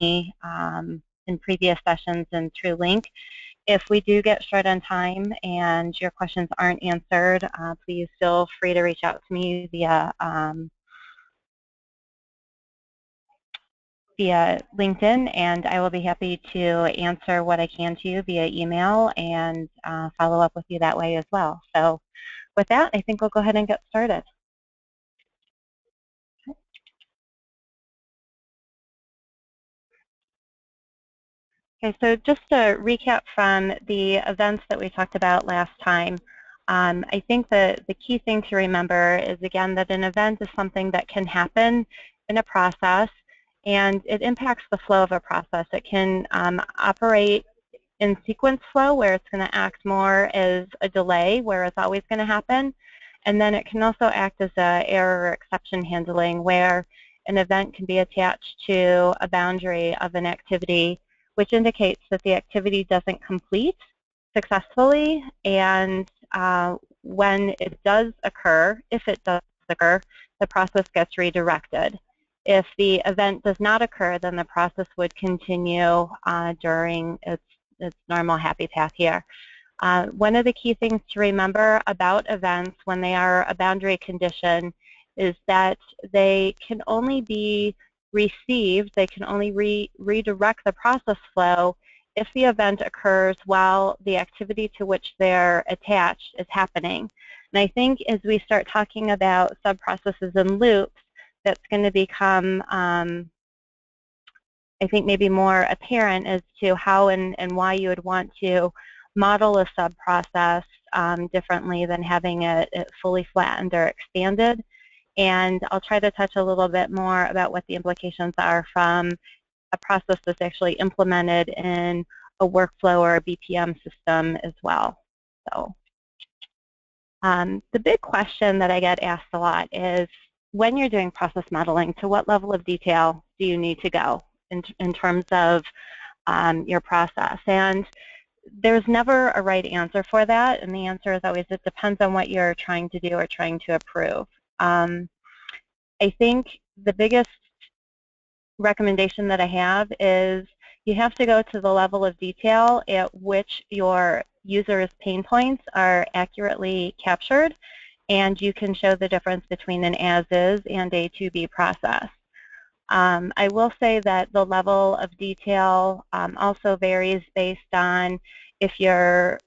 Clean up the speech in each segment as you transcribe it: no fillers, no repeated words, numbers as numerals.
in previous sessions and through link. If we do get short on time and your questions aren't answered, please feel free to reach out to me via LinkedIn, and I will be happy to answer what I can to you via email and follow up with you that way as well. So with that, I think we'll go ahead and get started. Okay, so just to recap from the events that we talked about last time, I think that the key thing to remember is, again, that an event is something that can happen in a process, and it impacts the flow of a process. It can operate in sequence flow, where it's going to act more as a delay, where it's always going to happen. And then it can also act as an error or exception handling, where an event can be attached to a boundary of an activity, which indicates that the activity doesn't complete successfully. And when it does occur, if it does occur, the process gets redirected. If the event does not occur, then the process would continue during its normal happy path here. One of the key things to remember about events when they are a boundary condition is that they can only be received, they can only redirect the process flow if the event occurs while the activity to which they're attached is happening. And I think as we start talking about subprocesses and loops, that's going to become, I think, maybe more apparent as to how and why you would want to model a subprocess differently than having it fully flattened or expanded. And I'll try to touch a little bit more about what the implications are from a process that's actually implemented in a workflow or a BPM system as well. So the big question that I get asked a lot is, when you're doing process modeling, to what level of detail do you need to go in terms of your process? And there's never a right answer for that, and the answer is always it depends on what you're trying to do or trying to approve. I think the biggest recommendation that I have is you have to go to the level of detail at which your user's pain points are accurately captured, and you can show the difference between an as-is and a to-be process. I will say that the level of detail also varies based on if you're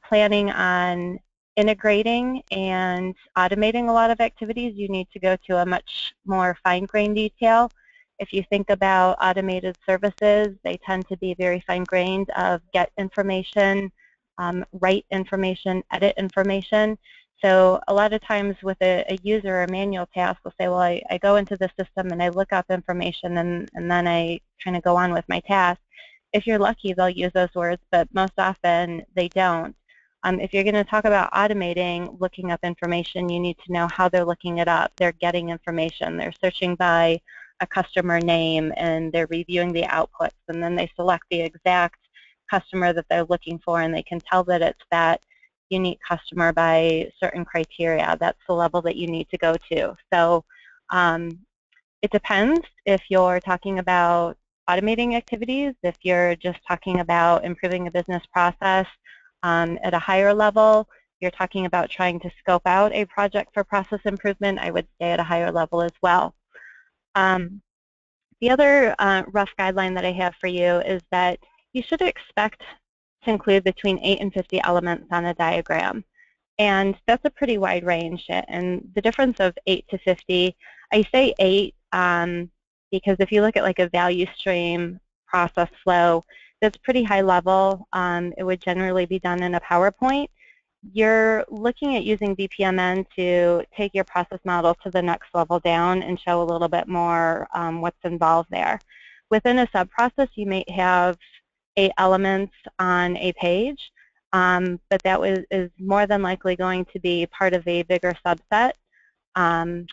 planning on integrating and automating a lot of activities. You need to go to a much more fine-grained detail. If you think about automated services, they tend to be very fine-grained of get information, write information, edit information. So a lot of times with a user or manual task, we'll say, well, I go into the system and I look up information and then I kind of go on with my task. If you're lucky, they'll use those words, but most often they don't. If you're going to talk about automating, looking up information, you need to know how they're looking it up. They're getting information. They're searching by a customer name, and they're reviewing the outputs, and then they select the exact customer that they're looking for, and they can tell that it's that unique customer by certain criteria. That's the level that you need to go to. So it depends if you're talking about automating activities, if you're just talking about improving a business process at a higher level, you're talking about trying to scope out a project for process improvement, I would stay at a higher level as well. The other rough guideline that I have for you is that you should expect to include between 8 and 50 elements on a diagram. And that's a pretty wide range. And the difference of 8 to 50, I say 8 because if you look at like a value stream process flow, that's pretty high level. It would generally be done in a PowerPoint. You're looking at using BPMN to take your process model to the next level down and show a little bit more what's involved there. Within a sub-process, you may have 8 elements on a page, but that is more than likely going to be part of a bigger subset. And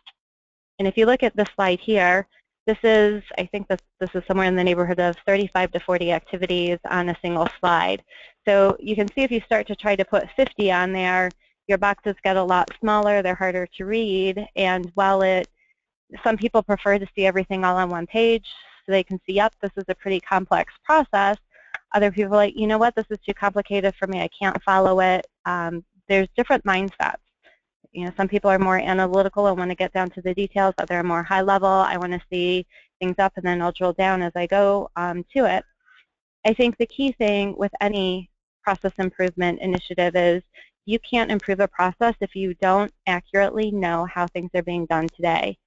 if you look at this slide here, this is, I think this is somewhere in the neighborhood of 35 to 40 activities on a single slide. So you can see if you start to try to put 50 on there, your boxes get a lot smaller, they're harder to read, and while some people prefer to see everything all on one page, so they can see, yep, this is a pretty complex process. Other people are like, you know what, this is too complicated for me, I can't follow it. There's different mindsets. You know, some people are more analytical and want to get down to the details. Others are more high level. I want to see things up and then I'll drill down as I go to it. I think the key thing with any process improvement initiative is you can't improve a process if you don't accurately know how things are being done today.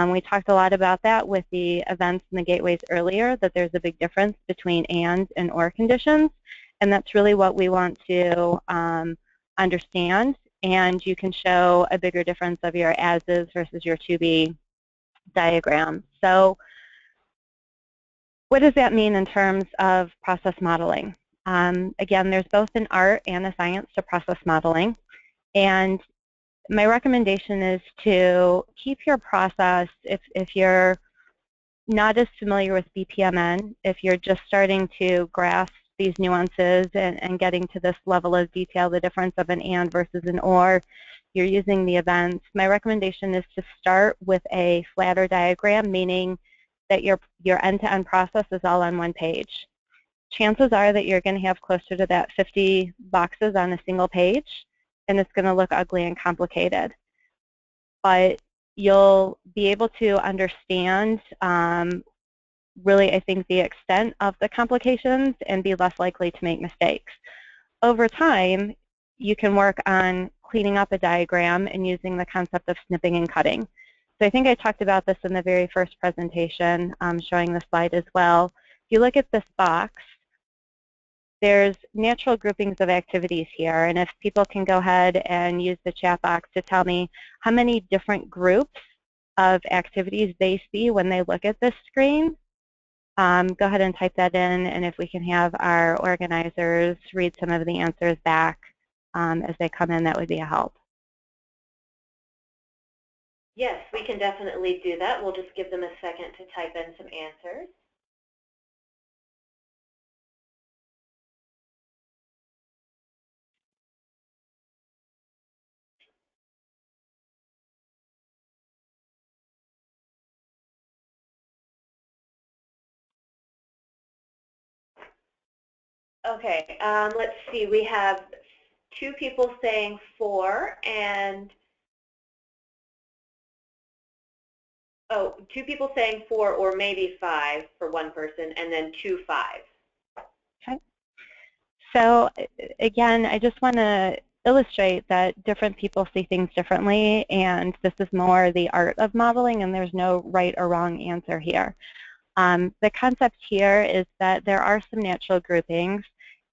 We talked a lot about that with the events and the gateways earlier, that there's a big difference between and or conditions, and that's really what we want to understand, and you can show a bigger difference of your as-is versus your to-be diagram. So what does that mean in terms of process modeling? Again, there's both an art and a science to process modeling, and my recommendation is to keep your process, if you're not as familiar with BPMN, if you're just starting to grasp these nuances and getting to this level of detail, the difference of an and versus an or, you're using the events, my recommendation is to start with a flatter diagram, meaning that your end-to-end process is all on one page. Chances are that you're going to have closer to that 50 boxes on a single page, and it's going to look ugly and complicated. But you'll be able to understand really, I think, the extent of the complications and be less likely to make mistakes. Over time, you can work on cleaning up a diagram and using the concept of snipping and cutting. So I think I talked about this in the very first presentation, showing the slide as well. If you look at this box, there's natural groupings of activities here, and if people can go ahead and use the chat box to tell me how many different groups of activities they see when they look at this screen, go ahead and type that in, and if we can have our organizers read some of the answers back as they come in, that would be a help. Yes, we can definitely do that. We'll just give them a second to type in some answers. Okay, let's see. We have 2 people saying 4 and 2 people saying 4 or maybe 5 for one person, and then 2 5. Okay. So again, I just want to illustrate that different people see things differently, and this is more the art of modeling, and there's no right or wrong answer here. The concept here is that there are some natural groupings,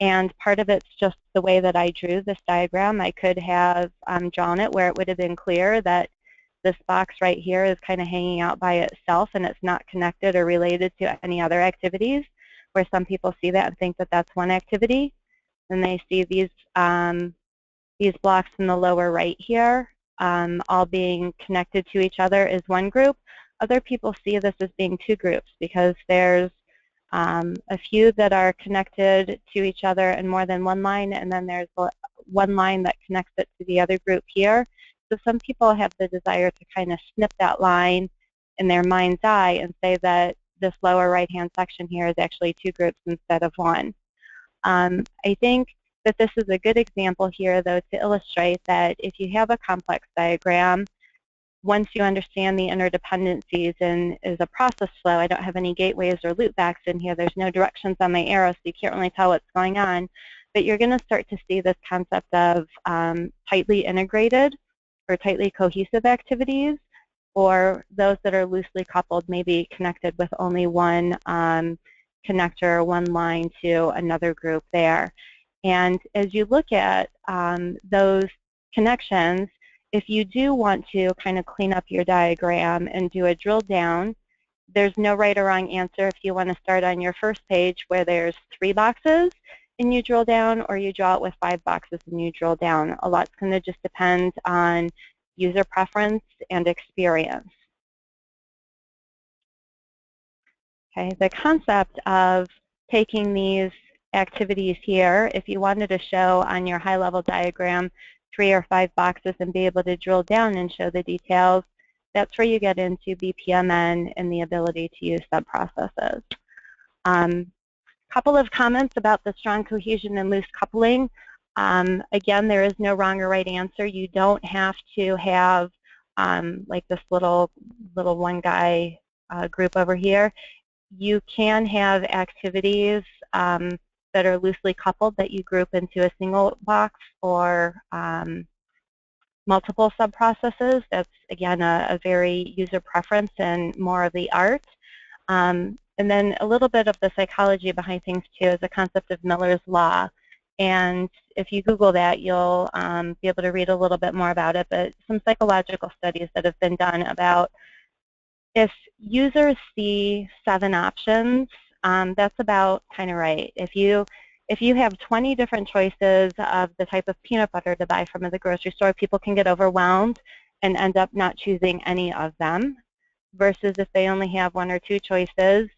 and part of it's just the way that I drew this diagram. I could have drawn it where it would have been clear that this box right here is kind of hanging out by itself and it's not connected or related to any other activities, where some people see that and think that that's one activity. And they see these blocks in the lower right here all being connected to each other as one group. Other people see this as being 2 groups because there's a few that are connected to each other in more than one line, and then there's one line that connects it to the other group here. So some people have the desire to kind of snip that line in their mind's eye and say that this lower right-hand section here is actually 2 groups instead of 1. I think that this is a good example here, though, to illustrate that if you have a complex diagram, once you understand the interdependencies and is a process flow, I don't have any gateways or loopbacks in here. There's no directions on my arrow, so you can't really tell what's going on. But you're going to start to see this concept of tightly integrated or tightly cohesive activities, or those that are loosely coupled, maybe connected with only one connector, one line to another group there. And as you look at those connections, if you do want to kind of clean up your diagram and do a drill down, there's no right or wrong answer if you want to start on your first page where there's 3 boxes and you drill down, or you draw it with 5 boxes and you drill down. A lot's going to just depend on user preference and experience. Okay, the concept of taking these activities here, if you wanted to show on your high-level diagram 3 or 5 boxes and be able to drill down and show the details, That's where you get into BPMN and the ability to use sub-processes. Couple of comments about the strong cohesion and loose coupling. Again, there is no wrong or right answer. You don't have to have like this little one guy group over here. You can have activities that are loosely coupled that you group into a single box or multiple sub-processes. That's, again, a very user preference and more of the art. And then a little bit of the psychology behind things, too, is the concept of Miller's Law. And if you Google that, you'll be able to read a little bit more about it. But some psychological studies that have been done about if users see 7 options, that's about kind of right. If you have 20 different choices of the type of peanut butter to buy from at the grocery store, people can get overwhelmed and end up not choosing any of them. Versus if they only have 1 or 2 choices,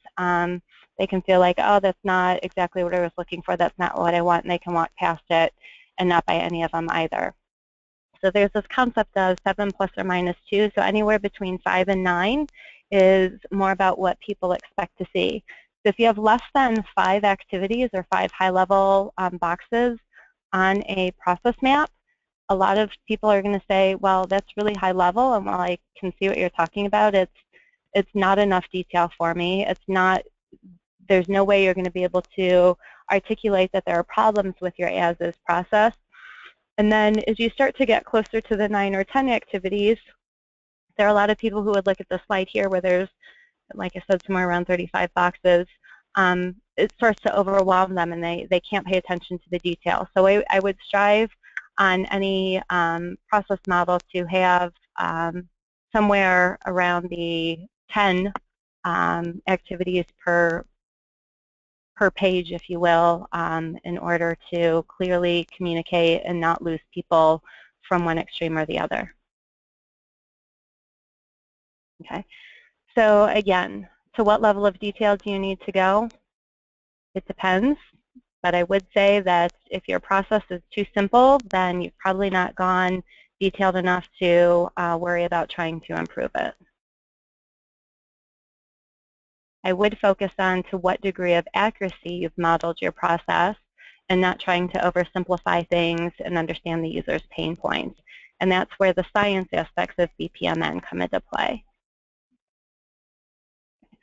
they can feel like, oh, that's not exactly what I was looking for, that's not what I want, and they can walk past it and not buy any of them either. So there's this concept of 7 plus or minus 2, so anywhere between 5 and 9 is more about what people expect to see. So if you have less than 5 activities or 5 high-level boxes on a process map, a lot of people are going to say, well, that's really high level, and while I can see what you're talking about, it's not enough detail for me. It's not, there's no way you're going to be able to articulate that there are problems with your as-is process. And then as you start to get closer to the 9 or 10 activities, there are a lot of people who would look at the slide here where there's, like I said, somewhere around 35 boxes. It starts to overwhelm them, and they can't pay attention to the detail. So I would strive on any process model to have somewhere around the 10 activities per page, if you will, in order to clearly communicate and not lose people from one extreme or the other. Okay, so again, to what level of detail do you need to go? It depends, but I would say that if your process is too simple, then you've probably not gone detailed enough to worry about trying to improve it. I would focus on to what degree of accuracy you've modeled your process and not trying to oversimplify things and understand the user's pain points. And that's where the science aspects of BPMN come into play.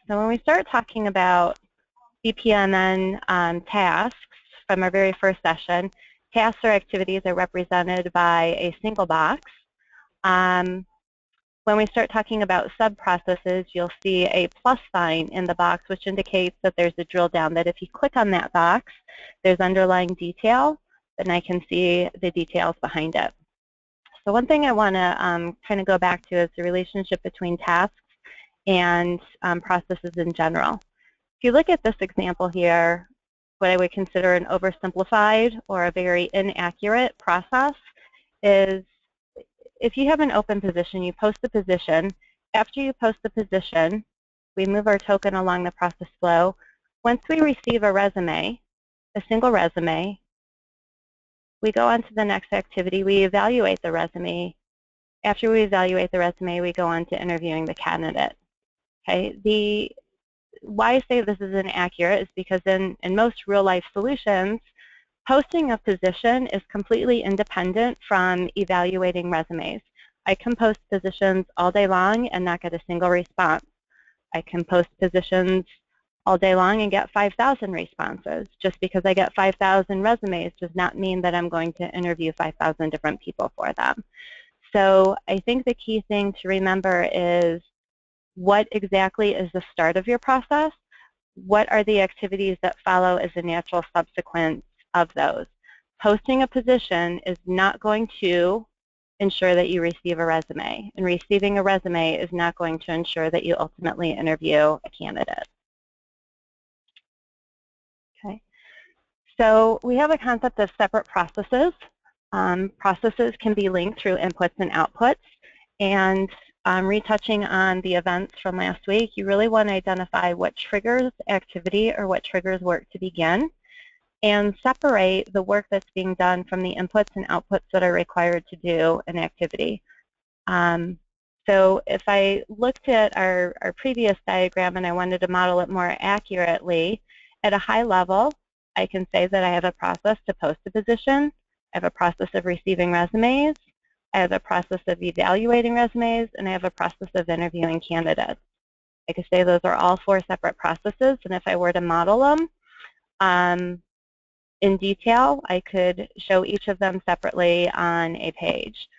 So when we start talking about BPMN tasks from our very first session, tasks or activities are represented by a single box. When we start talking about sub-processes, you'll see a plus sign in the box, which indicates that there's a drill down, that if you click on that box, there's underlying detail, then I can see the details behind it. So one thing I want to kind of go back to is the relationship between tasks and processes in general. If you look at this example here, what I would consider an oversimplified or a very inaccurate process is if you have an open position, you post the position. After you post the position, we move our token along the process flow. Once we receive a resume, a single resume, we go on to the next activity. We evaluate the resume. After we evaluate the resume, we go on to interviewing the candidate. Okay. Why I say this is inaccurate is because in most real-life solutions, posting a position is completely independent from evaluating resumes. I can post positions all day long and not get a single response. I can post positions all day long and get 5,000 responses. Just because I get 5,000 resumes does not mean that I'm going to interview 5,000 different people for them. So I think the key thing to remember is what exactly is the start of your process? What are the activities that follow as a natural subsequence of those? Posting a position is not going to ensure that you receive a resume, and receiving a resume is not going to ensure that you ultimately interview a candidate. Okay. So we have a concept of separate processes. Processes can be linked through inputs and outputs, and retouching on the events from last week, you really want to identify what triggers activity or what triggers work to begin, and separate the work that's being done from the inputs and outputs that are required to do an activity. So if I looked at our previous diagram and I wanted to model it more accurately, at a high level, I can say that I have a process to post a position, I have a process of receiving resumes, I have a process of evaluating resumes, and I have a process of interviewing candidates. I could say those are all 4 separate processes, and if I were to model them in detail, I could show each of them separately on a page.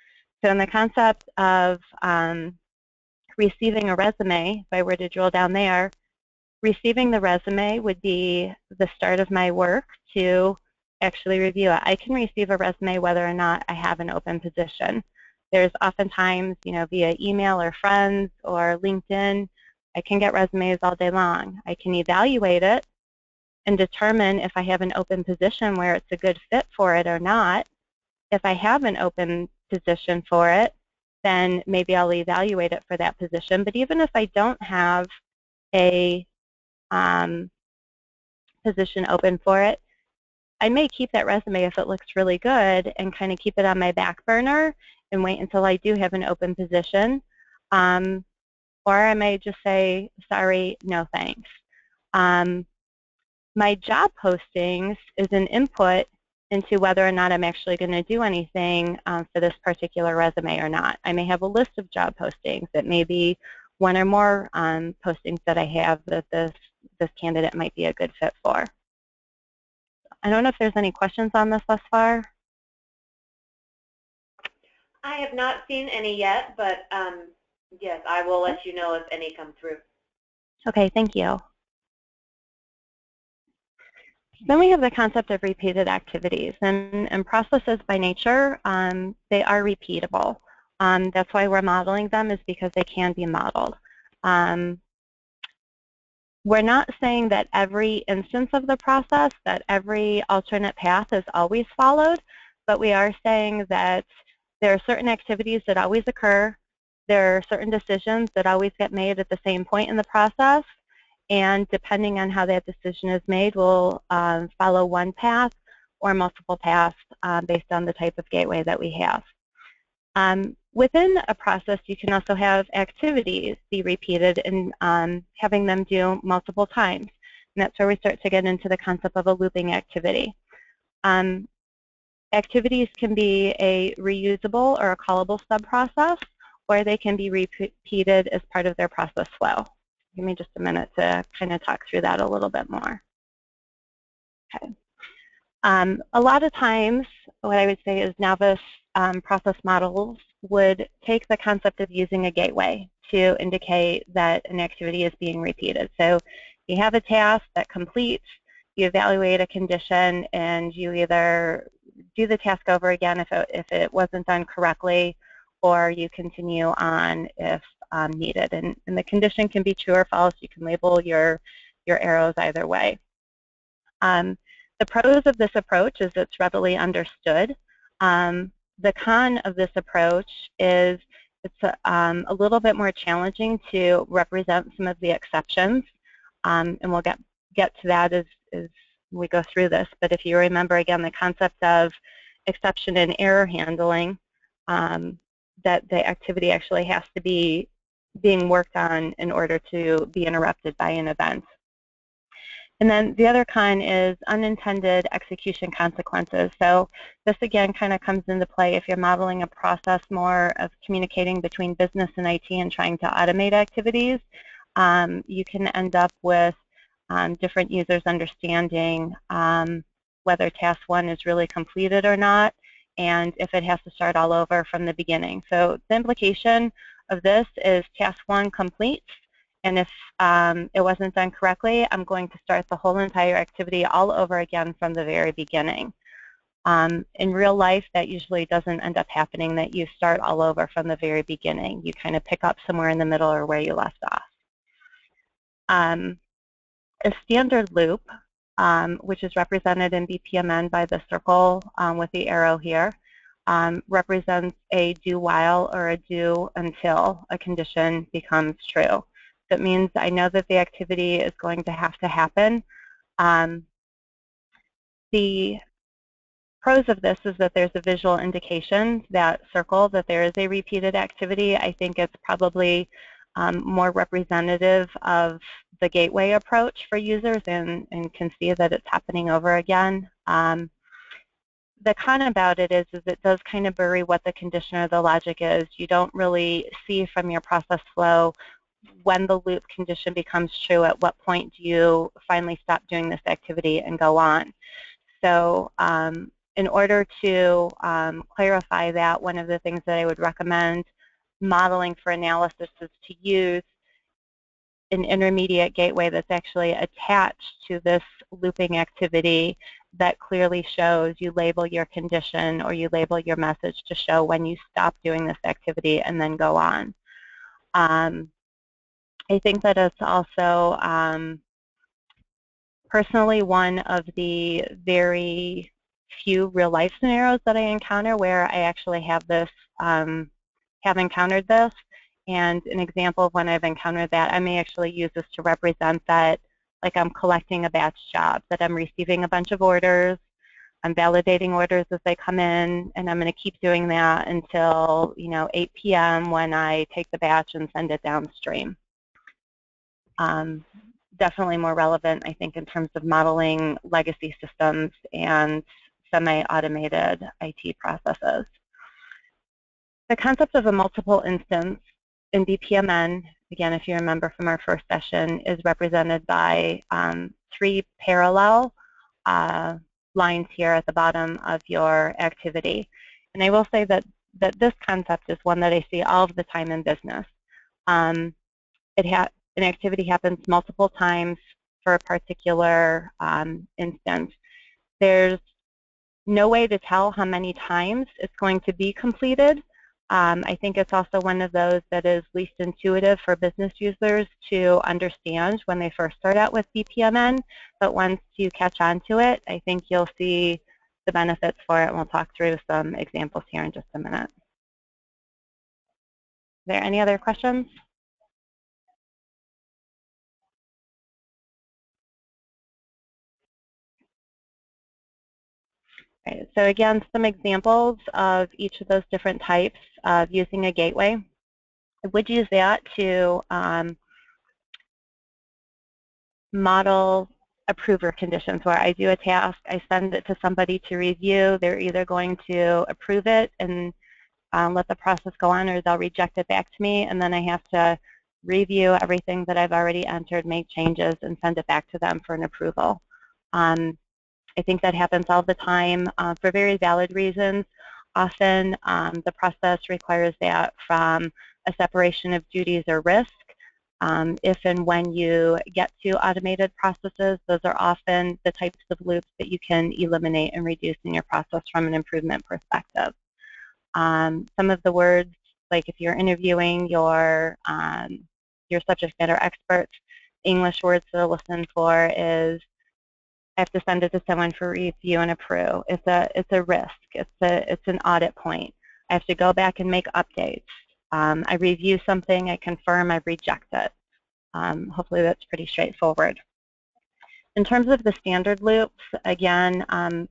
So in the concept of receiving a resume, if I were to drill down there, receiving the resume would be the start of my work to actually review it. I can receive a resume whether or not I have an open position. There's oftentimes, via email or friends or LinkedIn, I can get resumes all day long. I can evaluate it and determine if I have an open position where it's a good fit for it or not. If I have an open position for it, then maybe I'll evaluate it for that position. But even if I don't have a position open for it, I may keep that resume if it looks really good and kind of keep it on my back burner and wait until I do have an open position. Or I may just say, sorry, no thanks. My job postings is an input into whether or not I'm actually going to do anything for this particular resume or not. I may have a list of job postings. It may be 1 or more postings that I have that this candidate might be a good fit for. I don't know if there's any questions on this thus far. I have not seen any yet, but yes, I will let you know if any come through. Okay, thank you. Then we have the concept of repeated activities, and processes by nature, they are repeatable. That's why we're modeling them, is because they can be modeled. We're not saying that every instance of the process, that every alternate path is always followed, but we are saying that there are certain activities that always occur, there are certain decisions that always get made at the same point in the process, and depending on how that decision is made, we'll follow one path or multiple paths based on the type of gateway that we have. Within a process, you can also have activities be repeated and having them do multiple times. And that's where we start to get into the concept of a looping activity. Activities can be a reusable or a callable sub-process, or they can be repeated as part of their process flow. Give me just a minute to kind of talk through that a little bit more. Okay. A lot of times, what I would say is novice process models would take the concept of using a gateway to indicate that an activity is being repeated. So you have a task that completes, you evaluate a condition, and you either do the task over again if it wasn't done correctly, or you continue on if needed. And the condition can be true or false. You can label your arrows either way. The pros of this approach is it's readily understood. The con of this approach is it's a little bit more challenging to represent some of the exceptions, and we'll get to that as we go through this. But if you remember, again, the concept of exception and error handling, that the activity actually has to be being worked on in order to be interrupted by an event. And then the other con is unintended execution consequences. So this again kind of comes into play if you're modeling a process more of communicating between business and IT and trying to automate activities. You can end up with different users understanding whether task 1 is really completed or not, and if it has to start all over from the beginning. So the implication of this is task 1 completes, and if it wasn't done correctly, I'm going to start the whole entire activity all over again from the very beginning. In real life, that usually doesn't end up happening, that you start all over from the very beginning. You kind of pick up somewhere in the middle or where you left off. A standard loop, which is represented in BPMN by the circle with the arrow here, represents a do while or a do until a condition becomes true. That means I know that the activity is going to have to happen. The pros of this is that there's a visual indication, that circle, that there is a repeated activity. I think it's probably more representative of the gateway approach for users and can see that it's happening over again. The con about it is it does kind of bury what the condition or the logic is. You don't really see from your process flow when the loop condition becomes true, at what point do you finally stop doing this activity and go on. So in order to clarify that, one of the things that I would recommend modeling for analysis is to use an intermediate gateway that's actually attached to this looping activity that clearly shows, you label your condition or you label your message to show when you stop doing this activity and then go on. I think that it's also personally one of the very few real-life scenarios that I encounter where I actually have this, have encountered this. And an example of when I've encountered that, I may actually use this to represent that, like I'm collecting a batch job, that I'm receiving a bunch of orders, I'm validating orders as they come in, and I'm going to keep doing that until 8 p.m. when I take the batch and send it downstream. Definitely more relevant, I think, in terms of modeling legacy systems and semi-automated IT processes. The concept of a multiple instance in BPMN, again, if you remember from our first session, is represented by 3 parallel lines here at the bottom of your activity. And I will say that this concept is one that I see all of the time in business. An activity happens multiple times for a particular instance. There's no way to tell how many times it's going to be completed. I think it's also one of those that is least intuitive for business users to understand when they first start out with BPMN, but once you catch on to it, I think you'll see the benefits for it, and we'll talk through some examples here in just a minute. Are there any other questions? Right, so again, some examples of each of those different types of using a gateway. I would use that to model approver conditions, where I do a task, I send it to somebody to review. They're either going to approve it and let the process go on, or they'll reject it back to me, and then I have to review everything that I've already entered, make changes, and send it back to them for an approval. I think that happens all the time for very valid reasons. Often the process requires that from a separation of duties or risk. If and when you get to automated processes, those are often the types of loops that you can eliminate and reduce in your process from an improvement perspective. Some of the words, like if you're interviewing your subject matter experts, English words to listen for is, I have to send it to someone for review and approve. It's a risk. It's an audit point. I have to go back and make updates. I review something, I confirm, I reject it. Hopefully that's pretty straightforward. In terms of the standard loops, again,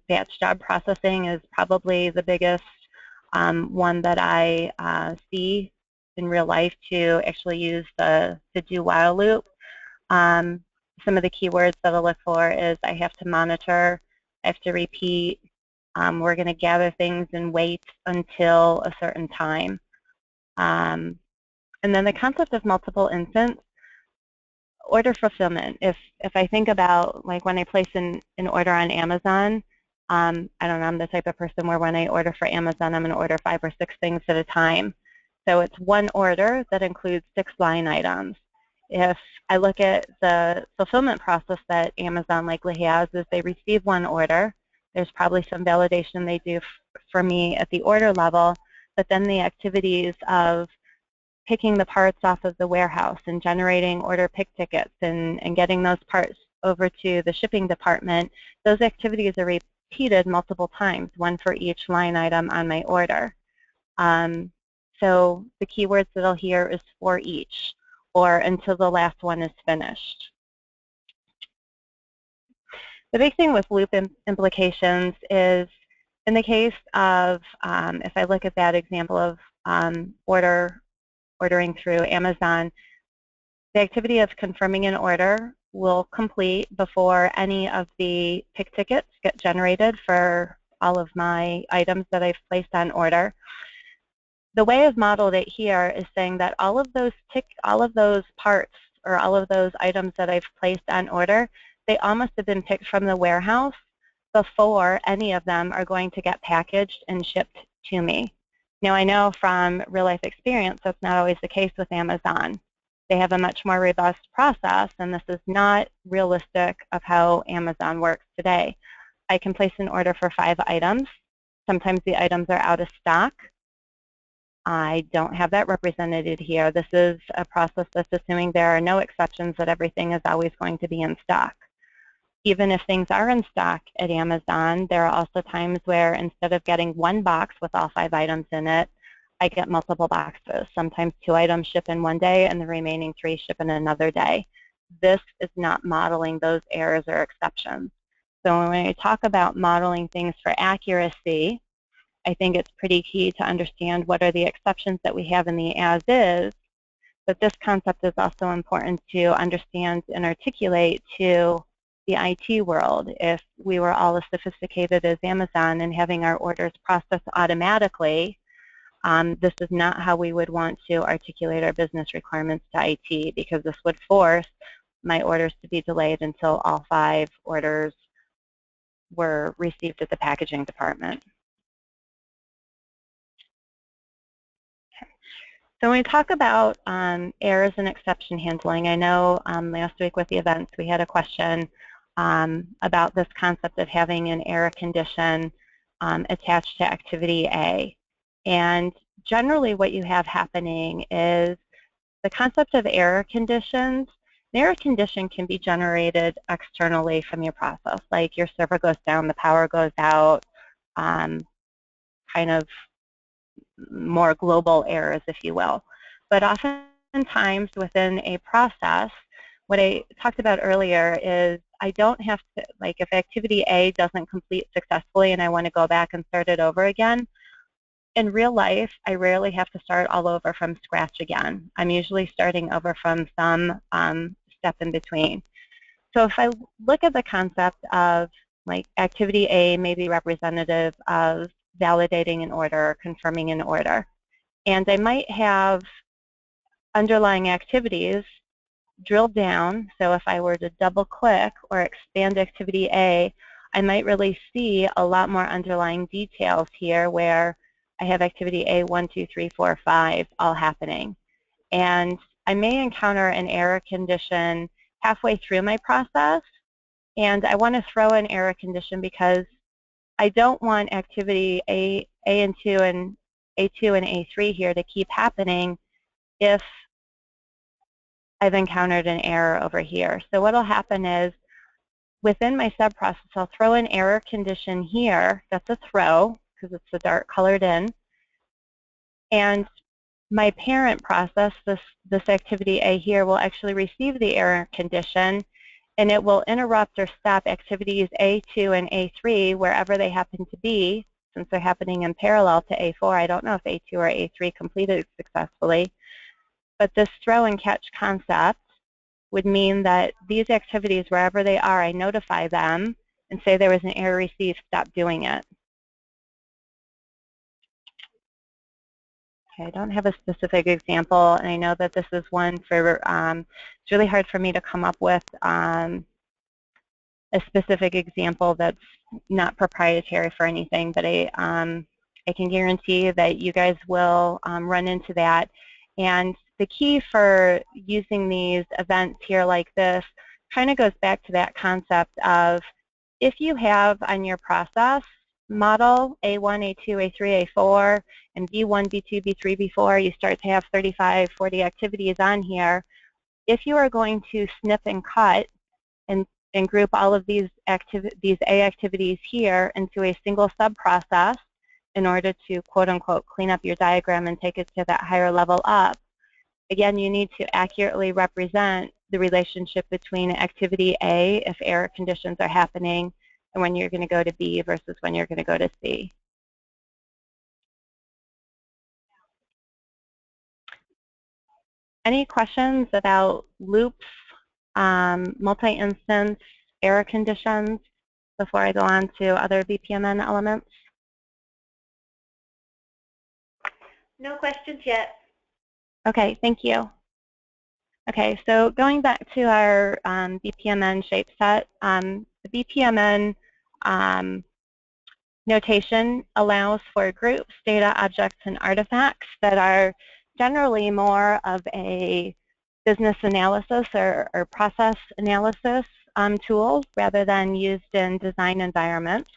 batch job processing is probably the biggest one that I see in real life to actually use the do while loop. Some of the keywords that I'll look for is I have to monitor, I have to repeat, we're going to gather things and wait until a certain time. And then the concept of multiple instance, order fulfillment. If I think about, like, when I place an order on Amazon, I don't know, I'm the type of person where when I order for Amazon, I'm going to order 5 or 6 things at a time. So it's one order that includes 6 line items. If I look at the fulfillment process that Amazon likely has, is they receive one order. There's probably some validation they do for me at the order level, but then the activities of picking the parts off of the warehouse and generating order pick tickets and getting those parts over to the shipping department, those activities are repeated multiple times, one for each line item on my order. So the keywords that I'll hear is for each, or until the last one is finished. The big thing with loop implications is In the case of, if I look at that example of ordering through Amazon, the activity of confirming an order will complete before any of the pick tickets get generated for all of my items that I've placed on order. The way I've modeled it here is saying that all of those parts or all of those items that I've placed on order, they all must have been picked from the warehouse before any of them are going to get packaged and shipped to me. Now, I know from real life experience that's not always the case with Amazon. They have a much more robust process, and this is not realistic of how Amazon works today. I can place an order for 5 items. Sometimes the items are out of stock. I don't have that represented here. This is a process that's assuming there are no exceptions, that everything is always going to be in stock. Even if things are in stock at Amazon, there are also times where instead of getting 1 box with all 5 items in it, I get multiple boxes. Sometimes 2 items ship in one day and the remaining 3 ship in another day. This is not modeling those errors or exceptions. So when we talk about modeling things for accuracy, I think it's pretty key to understand what are the exceptions that we have in the as-is, but this concept is also important to understand and articulate to the IT world. If we were all as sophisticated as Amazon and having our orders processed automatically, this is not how we would want to articulate our business requirements to IT, because this would force my orders to be delayed until all 5 orders were received at the packaging department. So when we talk about errors and exception handling, I know last week with the events we had a question about this concept of having an error condition attached to activity A. And generally what you have happening is the concept of error conditions. An error condition can be generated externally from your process, like your server goes down, the power goes out, kind of more global errors, if you will. But oftentimes within a process, what I talked about earlier is I don't have to, like if activity A doesn't complete successfully and I want to go back and start it over again, in real life, I rarely have to start all over from scratch again. I'm usually starting over from some step in between. So if I look at the concept of like activity A may be representative of validating an order or confirming an order. And I might have underlying activities drilled down. So if I were to double click or expand activity A, I might really see a lot more underlying details here where I have activity A 1, 2, 3, 4, 5 all happening. And I may encounter an error condition halfway through my process, and I want to throw an error condition because I don't want activity A and 2 and A2 and A3 here to keep happening if I've encountered an error over here. So what will happen is within my sub-process, I'll throw an error condition here. That's a throw because it's the dark colored in. And my parent process, this activity A here, will actually receive the error condition, and it will interrupt or stop activities A2 and A3 wherever they happen to be. Since they're happening in parallel to A4, I don't know if A2 or A3 completed successfully. But this throw and catch concept would mean that these activities, wherever they are, I notify them and say there was an error received, stop doing it. Okay, I don't have a specific example, and I know that this is one for, it's really hard for me to come up with a specific example that's not proprietary for anything, but I can guarantee that you guys will run into that. And the key for using these events here like this kind of goes back to that concept of if you have on your process model A1, A2, A3, A4, and B1, B2, B3, B4, you start to have 35, 40 activities on here. If you are going to snip and cut and group all of these A activities here into a single sub-process in order to quote-unquote clean up your diagram and take it to that higher level up, again, you need to accurately represent the relationship between activity A, if error conditions are happening, and when you're going to go to B versus when you're going to go to C. Any questions about loops, multi-instance, error conditions before I go on to other BPMN elements? No questions yet. Okay, thank you. Okay, so going back to our BPMN shape set, the BPMN notation allows for groups, data, objects, and artifacts that are generally more of a business analysis or process analysis tool rather than used in design environments.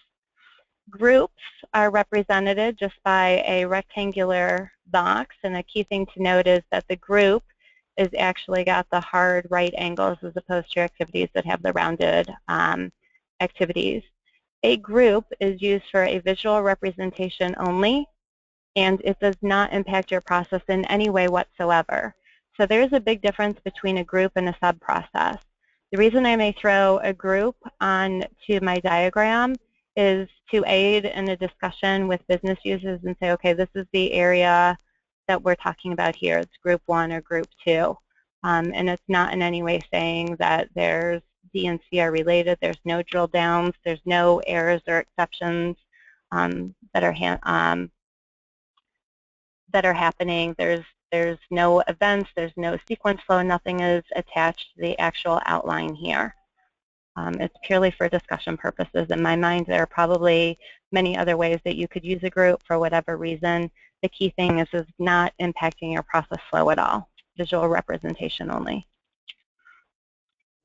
Groups are represented just by a rectangular box, and a key thing to note is that the group is actually got the hard right angles as opposed to activities that have the rounded activities. A group is used for a visual representation only, and it does not impact your process in any way whatsoever. So there's a big difference between a group and a sub-process. The reason I may throw a group onto my diagram is to aid in a discussion with business users and say, okay, this is the area that we're talking about here. It's group 1 or group 2. And it's not in any way saying that there's D and C are related. There's no drill downs. There's no errors or exceptions that are happening. There's no events. There's no sequence flow. Nothing is attached to the actual outline here. It's purely for discussion purposes. In my mind, there are probably many other ways that you could use a group for whatever reason. The key thing is not impacting your process flow at all. Visual representation only.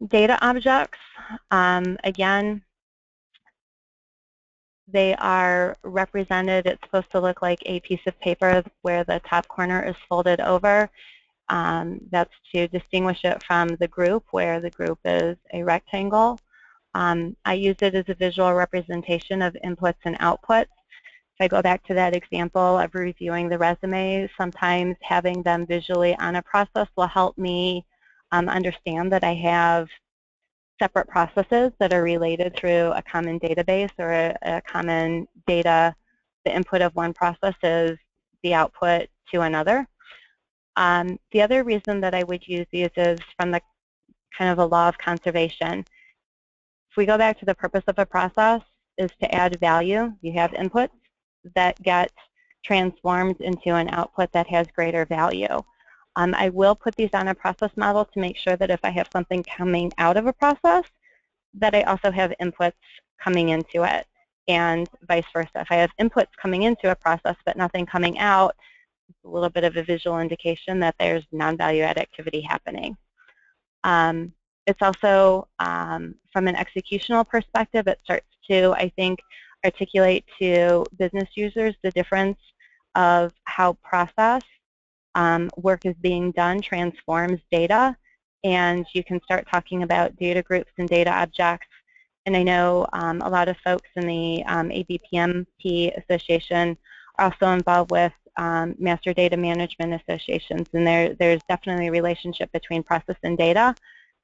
Data objects, again, they are represented. It's supposed to look like a piece of paper where the top corner is folded over. That's to distinguish it from the group, where the group is a rectangle. I use it as a visual representation of inputs and outputs. If I go back to that example of reviewing the resumes, sometimes having them visually on a process will help me understand that I have separate processes that are related through a common database or a common data. The input of one process is the output to another. The other reason that I would use these is from the kind of a law of conservation. If we go back to the purpose of a process is to add value. You have inputs that get transformed into an output that has greater value. I will put these on a process model to make sure that if I have something coming out of a process, that I also have inputs coming into it, and vice versa. If I have inputs coming into a process but nothing coming out, it's a little bit of a visual indication that there's non-value add activity happening. It's also, from an executional perspective, it starts to, I think, articulate to business users the difference of how process work is being done transforms data, and you can start talking about data groups and data objects. And I know a lot of folks in the ABPMP Association are also involved with Master Data Management Associations, and there's definitely a relationship between process and data.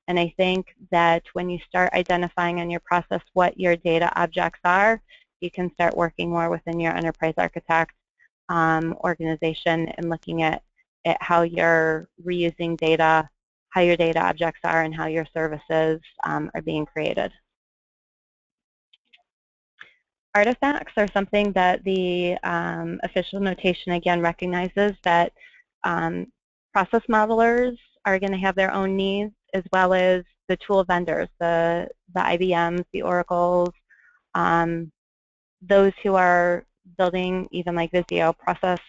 And I think that when you start identifying in your process what your data objects are, you can start working more within your enterprise architect organization and looking at how you're reusing data, how your data objects are, and how your services are being created. Artifacts are something that the official notation again recognizes that process modelers are going to have their own needs, as well as the tool vendors, the IBMs, the Oracles, those who are building, even like Visio, process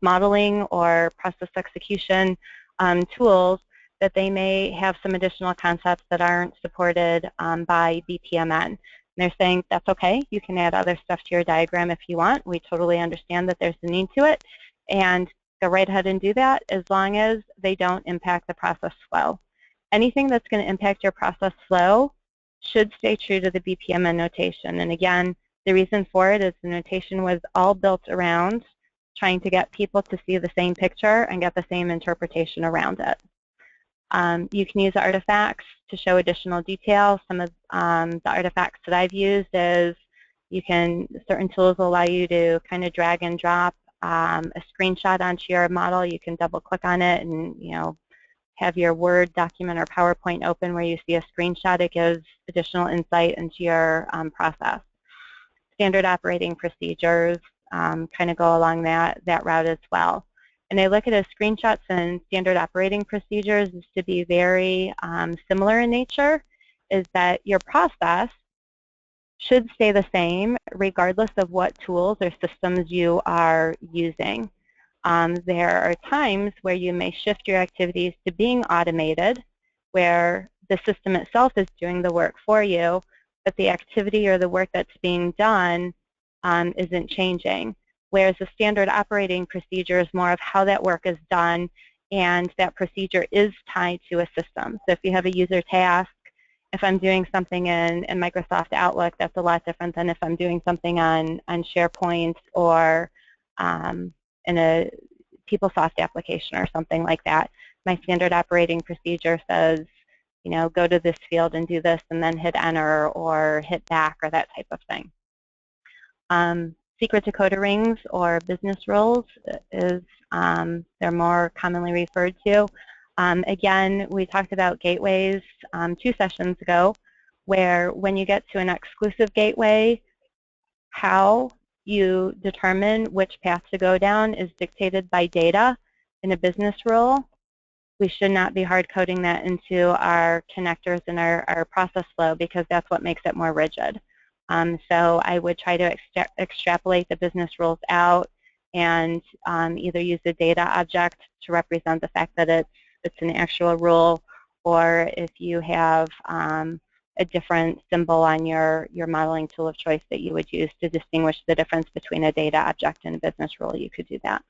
modeling or process execution tools, that they may have some additional concepts that aren't supported by BPMN. And they're saying that's okay, you can add other stuff to your diagram if you want. We totally understand that there's a need to it, and go right ahead and do that as long as they don't impact the process flow. Anything that's going to impact your process flow should stay true to the BPMN notation. And again, the reason for it is the notation was all built around trying to get people to see the same picture and get the same interpretation around it. You can use artifacts to show additional detail. Some of the artifacts that I've used is certain tools allow you to kind of drag and drop a screenshot onto your model, you can double click on it and have your Word document or PowerPoint open where you see a screenshot. It gives additional insight into your process. Standard operating procedures kind of go along that route as well. And I look at a screenshots and standard operating procedures is to be very similar in nature, is that your process should stay the same regardless of what tools or systems you are using. There are times where you may shift your activities to being automated, where the system itself is doing the work for you, but the activity or the work that's being done isn't changing. Whereas the standard operating procedure is more of how that work is done, and that procedure is tied to a system. So if you have a user task, if I'm doing something in Microsoft Outlook, that's a lot different than if I'm doing something on SharePoint or in a PeopleSoft application or something like that. My standard operating procedure says, go to this field and do this and then hit enter or hit back or that type of thing. Secret decoder rings or business rules is they're more commonly referred to. Again, we talked about gateways 2 sessions ago, where when you get to an exclusive gateway, how you determine which path to go down is dictated by data in a business rule. We should not be hard coding that into our connectors and our process flow, because that's what makes it more rigid. So I would try to extrapolate the business rules out and either use a data object to represent the fact that it's an actual rule, or if you have a different symbol on your modeling tool of choice that you would use to distinguish the difference between a data object and a business rule, you could do that.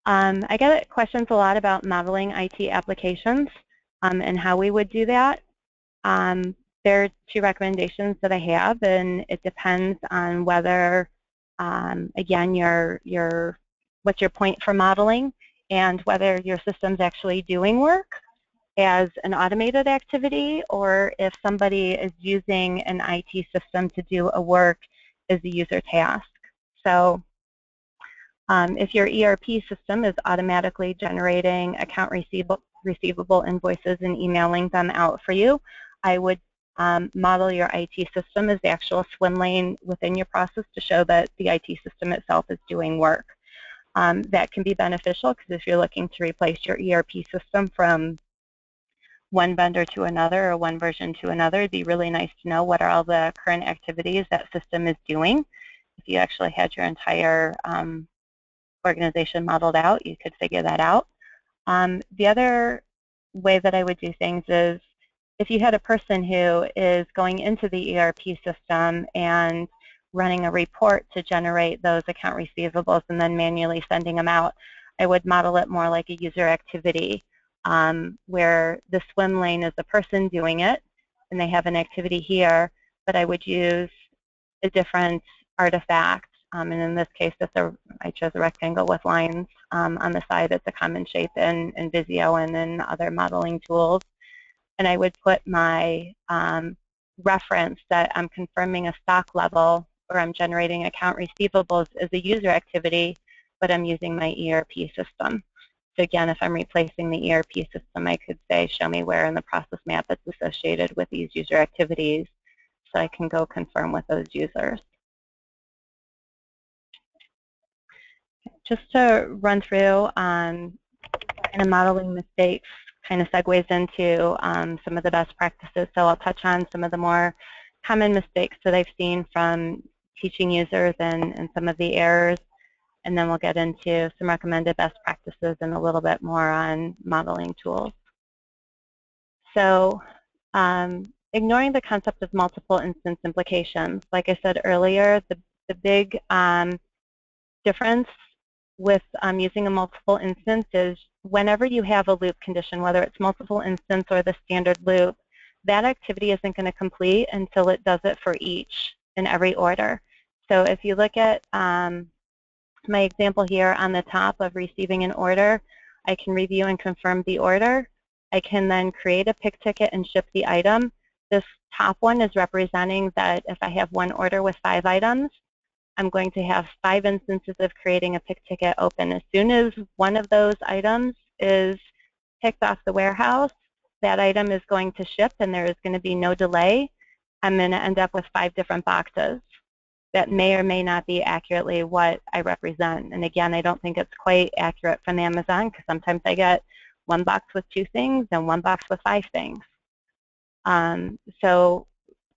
I get questions a lot about modeling IT applications and how we would do that. There are 2 recommendations that I have, and it depends on whether, again, what's your point for modeling, and whether your system's actually doing work as an automated activity, or if somebody is using an IT system to do a work as a user task. So if your ERP system is automatically generating account receivable invoices and emailing them out for you, I would model your IT system as the actual swim lane within your process to show that the IT system itself is doing work. That can be beneficial, because if you're looking to replace your ERP system from one vendor to another or one version to another, it'd be really nice to know what are all the current activities that system is doing. If you actually had your entire organization modeled out, you could figure that out. The other way that I would do things is, if you had a person who is going into the ERP system and running a report to generate those account receivables and then manually sending them out, I would model it more like a user activity, where the swim lane is the person doing it, and they have an activity here, but I would use a different artifact. And in this case, I chose a rectangle with lines on the side. It's a common shape in Visio and in other modeling tools. And I would put my reference that I'm confirming a stock level, or I'm generating account receivables as a user activity, but I'm using my ERP system. So again, if I'm replacing the ERP system, I could say, show me where in the process map it's associated with these user activities, so I can go confirm with those users. Just to run through kind of modeling mistakes, kind of segues into some of the best practices. So I'll touch on some of the more common mistakes that I've seen from teaching users and some of the errors, and then we'll get into some recommended best practices and a little bit more on modeling tools. So ignoring the concept of multiple instance implications. Like I said earlier, the big difference with using a multiple instance is whenever you have a loop condition, whether it's multiple instance or the standard loop, that activity isn't going to complete until it does it for each and every order. So if you look at my example here on the top of receiving an order, I can review and confirm the order. I can then create a pick ticket and ship the item. This top one is representing that if I have one order with 5 items, I'm going to have 5 instances of creating a pick ticket open. As soon as one of those items is picked off the warehouse, that item is going to ship and there is going to be no delay. I'm going to end up with 5 different boxes that may or may not be accurately what I represent. And again, I don't think it's quite accurate from Amazon because sometimes I get 1 box with 2 things and 1 box with 5 things. So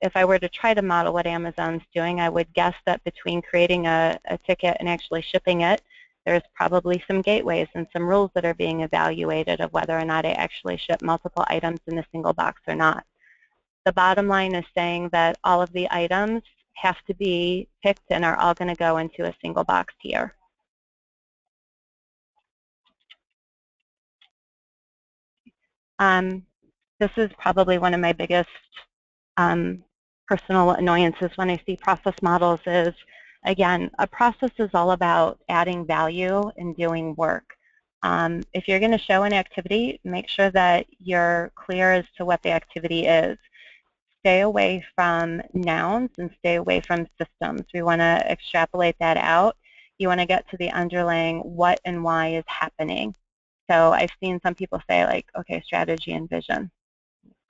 if I were to try to model what Amazon's doing, I would guess that between creating a ticket and actually shipping it, there's probably some gateways and some rules that are being evaluated of whether or not I actually ship multiple items in a single box or not. The bottom line is saying that all of the items have to be picked and are all going to go into a single box here. This is probably one of my biggest personal annoyances when I see process models is, again, a process is all about adding value and doing work. If you're going to show an activity, make sure that you're clear as to what the activity is. Stay away from nouns and stay away from systems. We want to extrapolate that out. You want to get to the underlying what and why is happening. So I've seen some people say, like, okay, strategy and vision.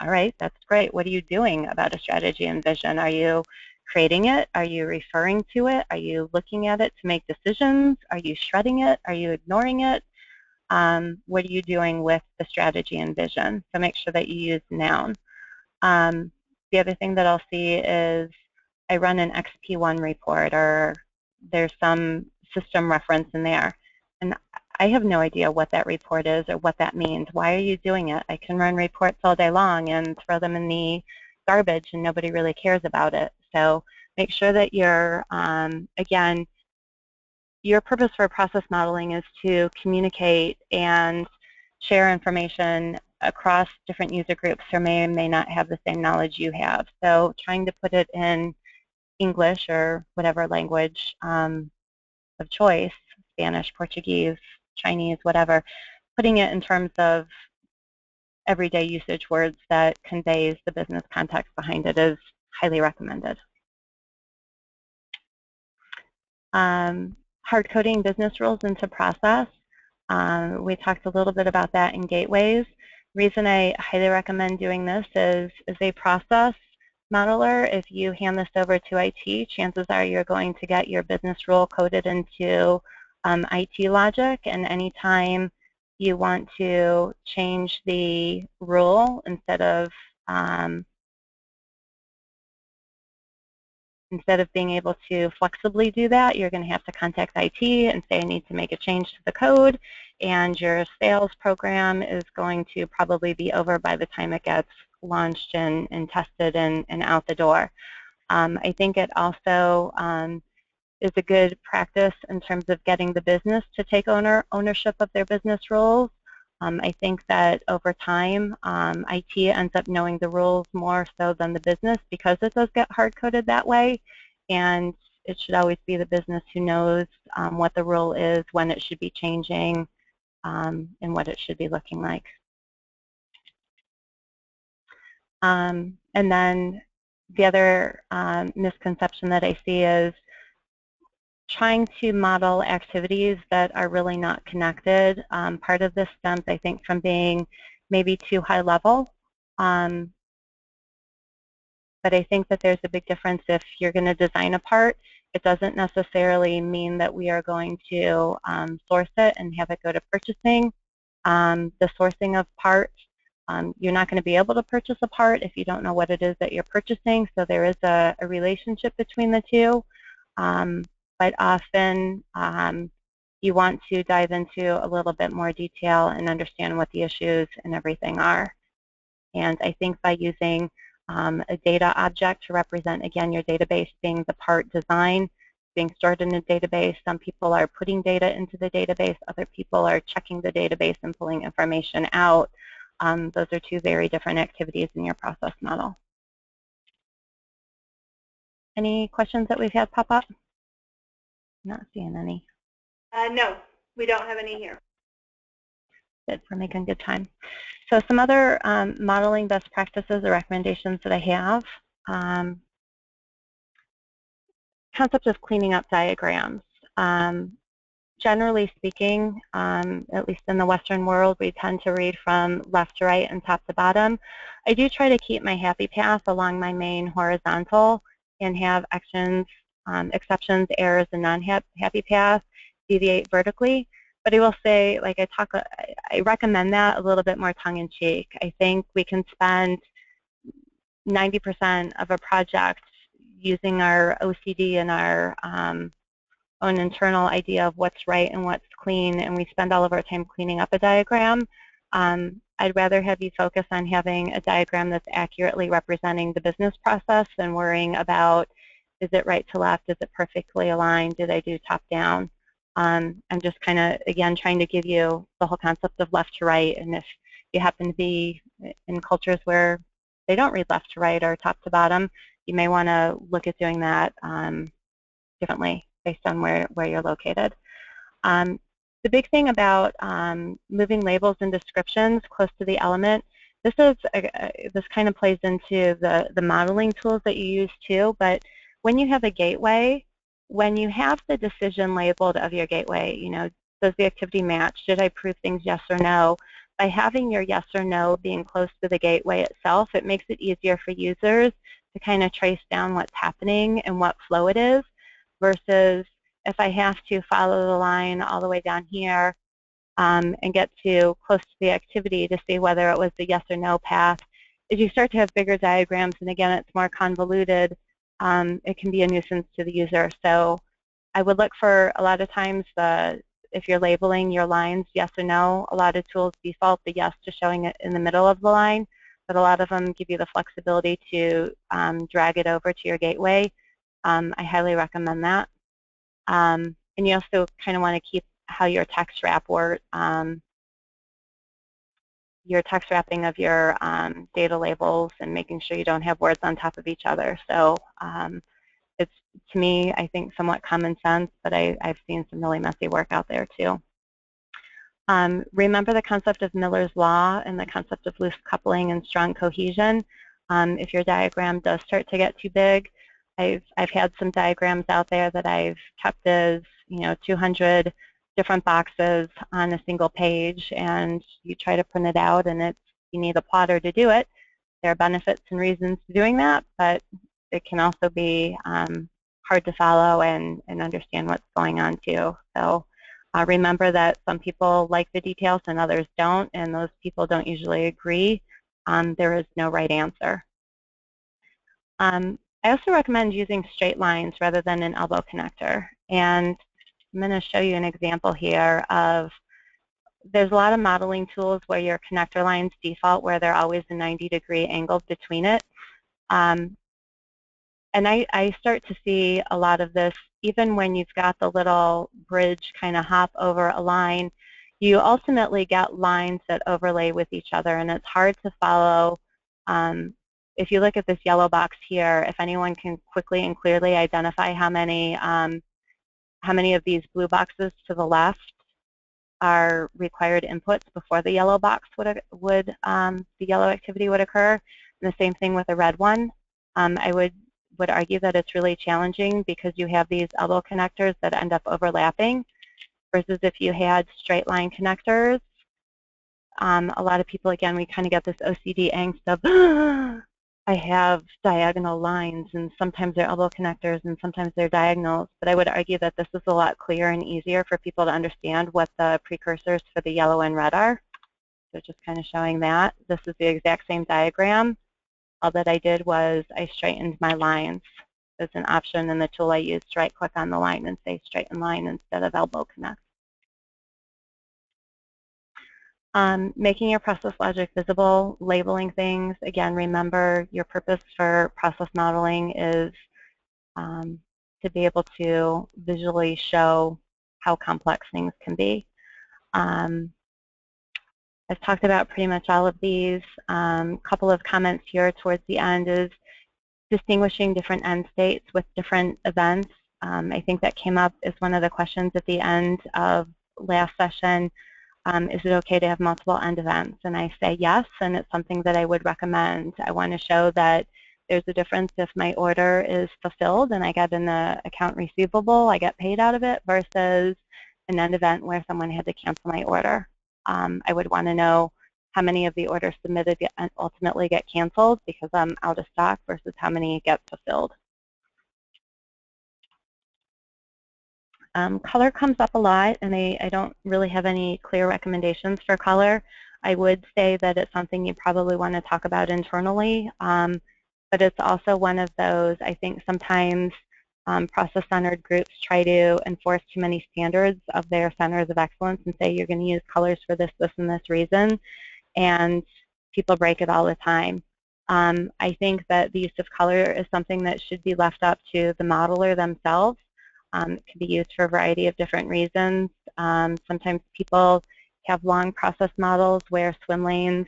All right, that's great. What are you doing about a strategy and vision? Are you creating it? Are you referring to it? Are you looking at it to make decisions? Are you shredding it? Are you ignoring it? What are you doing with the strategy and vision? So make sure that you use noun. The other thing that I'll see is I run an XP1 report or there's some system reference in there. And I have no idea what that report is or what that means. Why are you doing it? I can run reports all day long and throw them in the garbage and nobody really cares about it. So make sure that you're, again, your purpose for process modeling is to communicate and share information across different user groups who may or may not have the same knowledge you have. So trying to put it in English or whatever language of choice, Spanish, Portuguese, Chinese, whatever, putting it in terms of everyday usage words that conveys the business context behind it is highly recommended. Hard coding business rules into process. We talked a little bit about that in gateways. The reason I highly recommend doing this is as a process modeler, if you hand this over to IT, chances are you're going to get your business rule coded into IT logic, and anytime you want to change the rule instead of being able to flexibly do that, you're going to have to contact IT and say, I need to make a change to the code, and your sales program is going to probably be over by the time it gets launched and tested and out the door. I think it also is a good practice in terms of getting the business to take ownership of their business rules. I think that over time, IT ends up knowing the rules more so than the business because it does get hard-coded that way, and it should always be the business who knows what the rule is, when it should be changing, and what it should be looking like. And then the other misconception that I see is trying to model activities that are really not connected. Part of this stems, I think, from being maybe too high level. But I think that there's a big difference if you're going to design a part. It doesn't necessarily mean that we are going to source it and have it go to purchasing. The sourcing of parts, you're not going to be able to purchase a part if you don't know what it is that you're purchasing. So there is a relationship between the two. But often you want to dive into a little bit more detail and understand what the issues and everything are. And I think by using a data object to represent, again, your database being the part design, being stored in a database, some people are putting data into the database, other people are checking the database and pulling information out. Those are two very different activities in your process model. Any questions that we've had pop up? Not seeing any. No, we don't have any here. Good, we're making good time. So some other modeling best practices or recommendations that I have. concept of cleaning up diagrams. Generally speaking, at least in the Western world, we tend to read from left to right and top to bottom. I do try to keep my happy path along my main horizontal and have actions, exceptions, errors, and non-happy path deviate vertically. But I will say, like I recommend that a little bit more tongue-in-cheek. I think we can spend 90% of a project using our OCD and our own internal idea of what's right and what's clean, and we spend all of our time cleaning up a diagram. I'd rather have you focus on having a diagram that's accurately representing the business process than worrying about, is it right to left, is it perfectly aligned, did I do top down? I'm just kind of, again, trying to give you the whole concept of left to right, and if you happen to be in cultures where they don't read left to right or top to bottom, you may want to look at doing that differently based on where you're located. The big thing about moving labels and descriptions close to the element, this kind of plays into the modeling tools that you use too, but when you have a gateway, when you have the decision labeled of your gateway, you know, does the activity match? Did I prove things yes or no? By having your yes or no being close to the gateway itself, it makes it easier for users to kind of trace down what's happening and what flow it is, versus if I have to follow the line all the way down here and get to close to the activity to see whether it was the yes or no path. As you start to have bigger diagrams, and again, it's more convoluted, it can be a nuisance to the user. So I would look for, a lot of times, if you're labeling your lines yes or no, a lot of tools default the yes to showing it in the middle of the line, but a lot of them give you the flexibility to drag it over to your gateway. I highly recommend that. And you also kind of want to keep how your text wrap works, your text wrapping of your data labels, and making sure you don't have words on top of each other. So it's, to me, I think somewhat common sense, but I've seen some really messy work out there too. Remember the concept of Miller's Law and the concept of loose coupling and strong cohesion. If your diagram does start to get too big, I've had some diagrams out there that I've kept as, you know, 200 different boxes on a single page, and you try to print it out, and you need a plotter to do it. There are benefits and reasons to doing that, but it can also be hard to follow and understand what's going on too. So remember that some people like the details and others don't, and those people don't usually agree. There is no right answer. I also recommend using straight lines rather than an elbow connector. And I'm going to show you an example here of, there's a lot of modeling tools where your connector lines default where they're always a 90-degree angle between it. And I start to see a lot of this even when you've got the little bridge kind of hop over a line. You ultimately get lines that overlay with each other, and it's hard to follow. If you look at this yellow box here, if anyone can quickly and clearly identify how many of these blue boxes to the left are required inputs before the yellow box the yellow activity would occur, and the same thing with the red one. I would argue that it's really challenging because you have these elbow connectors that end up overlapping, versus if you had straight line connectors. A lot of people, again, we kind of get this OCD angst of, I have diagonal lines, and sometimes they're elbow connectors and sometimes they're diagonals, but I would argue that this is a lot clearer and easier for people to understand what the precursors for the yellow and red are. So just kind of showing that. This is the exact same diagram. All that I did was I straightened my lines. There's an option in the tool I used to right-click on the line and say straighten line instead of elbow connect. Making your process logic visible, labeling things. Again, remember your purpose for process modeling is to be able to visually show how complex things can be. I've talked about pretty much all of these. Couple of comments here towards the end is distinguishing different end states with different events. I think that came up as one of the questions at the end of last session. Is it okay to have multiple end events? And I say yes, and it's something that I would recommend. I want to show that There's a difference if my order is fulfilled and I get an account receivable, I get paid out of it, versus an end event where someone had to cancel my order. I would want to know how many of the orders submitted ultimately get canceled because I'm out of stock versus how many get fulfilled. Color comes up a lot, and I don't really have any clear recommendations for color. I would say that it's something you probably want to talk about internally, but it's also one of those, I think sometimes process-centered groups try to enforce too many standards of their centers of excellence and say you're going to use colors for this, this, and this reason, and people break it all the time. I think that the use of color is something that should be left up to the modeler themselves. It can be used for a variety of different reasons. Sometimes people have long process models where swim lanes,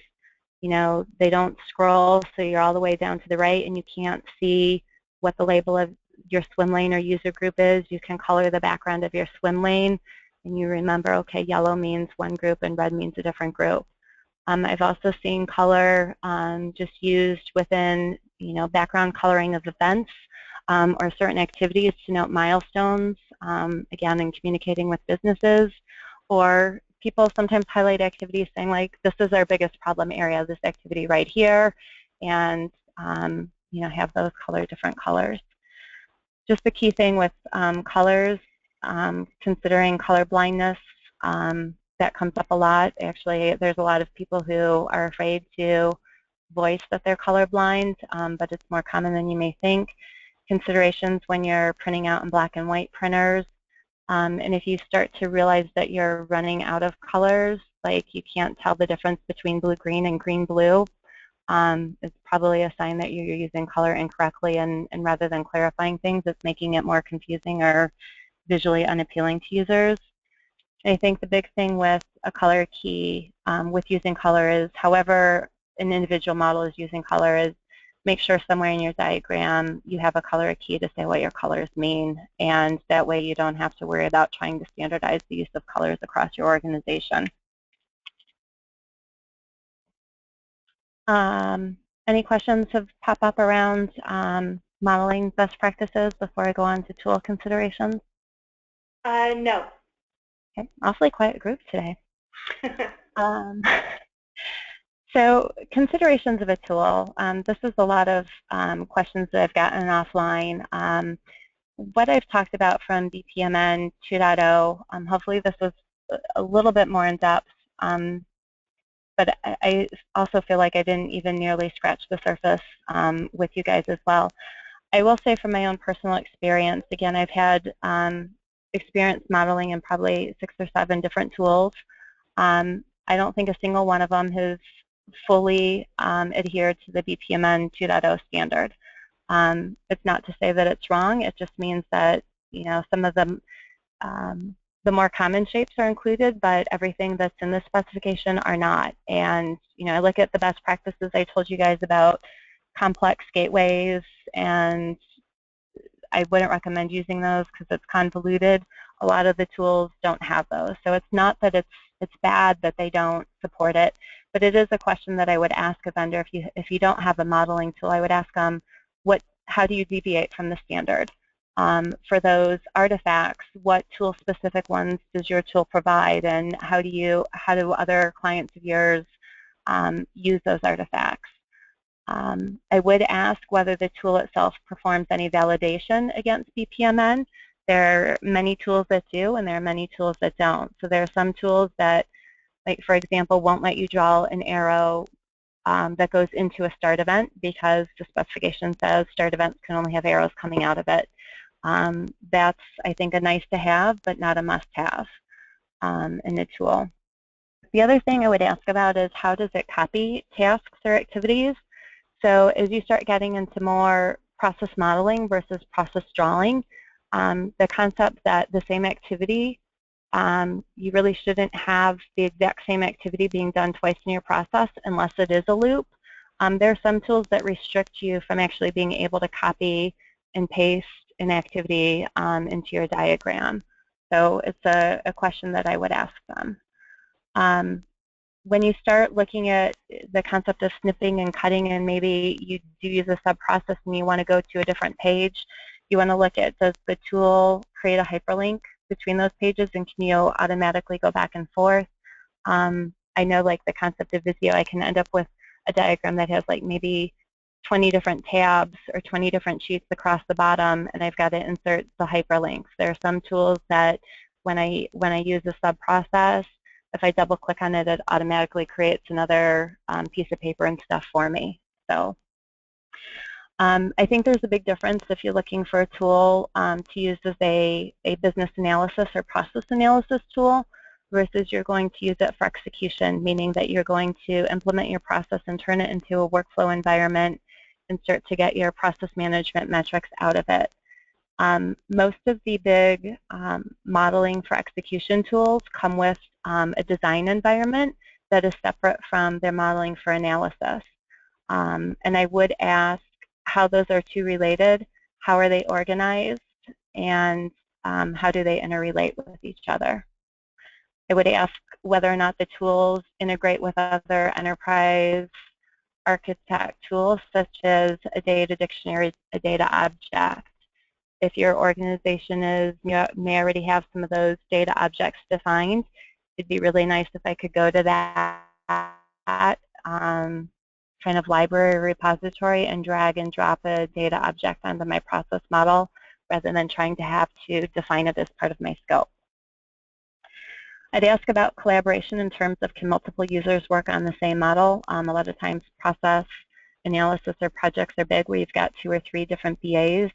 they don't scroll, so you're all the way down to the right and you can't see what the label of your swim lane or user group is. You can color the background of your swim lane and you remember, okay, yellow means one group and red means a different group. I've also seen color just used within, background coloring of events or certain activities to note milestones, again, in communicating with businesses. Or people sometimes highlight activities saying, like, this is our biggest problem area, this activity right here, and, have those different colors. Just the key thing with colors, considering color blindness, that comes up a lot. Actually, there's a lot of people who are afraid to voice that they're colorblind, but it's more common than you may think. Considerations when you're printing out in black and white printers, and if you start to realize that you're running out of colors, like you can't tell the difference between blue-green and green-blue, it's probably a sign that you're using color incorrectly, and rather than clarifying things, it's making it more confusing or visually unappealing to users. I think the big thing with a color key with using color is, however an individual model is using color, is make sure somewhere in your diagram you have a color key to say what your colors mean, and that way you don't have to worry about trying to standardize the use of colors across your organization. Any questions have popped up around modeling best practices before I go on to tool considerations? No. Okay, awfully quiet group today. So considerations of a tool. This is a lot of questions that I've gotten offline. What I've talked about from BPMN 2.0, hopefully this was a little bit more in depth, but I also feel like I didn't even nearly scratch the surface with you guys as well. I will say from my own personal experience, again, I've had experience modeling in probably 6 or 7 different tools. I don't think a single one of them has fully adhered to the BPMN 2.0 standard. It's not to say that it's wrong. It just means that some of them, the more common shapes are included, but everything that's in the specification are not. And I look at the best practices I told you guys about, complex gateways, and I wouldn't recommend using those because it's convoluted. A lot of the tools don't have those. So it's not that it's bad that they don't support it, but it is a question that I would ask a vendor. If you don't have a modeling tool, I would ask them, how do you deviate from the standard? For those artifacts, what tool-specific ones does your tool provide, and how do other clients of yours use those artifacts? I would ask whether the tool itself performs any validation against BPMN. There are many tools that do, and there are many tools that don't. So there are some tools that, like for example, won't let you draw an arrow that goes into a start event because the specification says start events can only have arrows coming out of it. That's, I think, a nice to have, but not a must-have in the tool. The other thing I would ask about is, how does it copy tasks or activities? So as you start getting into more process modeling versus process drawing, the concept that the same activity, you really shouldn't have the exact same activity being done twice in your process unless it is a loop. There are some tools that restrict you from actually being able to copy and paste an activity into your diagram. So it's a question that I would ask them. when you start looking at the concept of snipping and cutting, and maybe you do use a sub-process and you want to go to a different page, you want to look at, does the tool create a hyperlink between those pages, and can you automatically go back and forth? I know, like the concept of Visio, I can end up with a diagram that has like maybe 20 different tabs or 20 different sheets across the bottom, and I've got to insert the hyperlinks. There are some tools that when I use a sub-process, if I double click on it, it automatically creates another piece of paper and stuff for me. So I think there's a big difference if you're looking for a tool to use as a business analysis or process analysis tool versus you're going to use it for execution, meaning that you're going to implement your process and turn it into a workflow environment and start to get your process management metrics out of it. Most of the big modeling for execution tools come with a design environment that is separate from their modeling for analysis. And I would ask how those are two related, how are they organized, and how do they interrelate with each other. I would ask whether or not the tools integrate with other enterprise architect tools, such as a data dictionary, a data object. If your organization may already have some of those data objects defined, it'd be really nice if I could go to that kind of library or repository and drag and drop a data object onto my process model rather than trying to have to define it as part of my scope. I'd ask about collaboration in terms of can multiple users work on the same model. A lot of times process analysis or projects are big where you've got 2 or 3 different BAs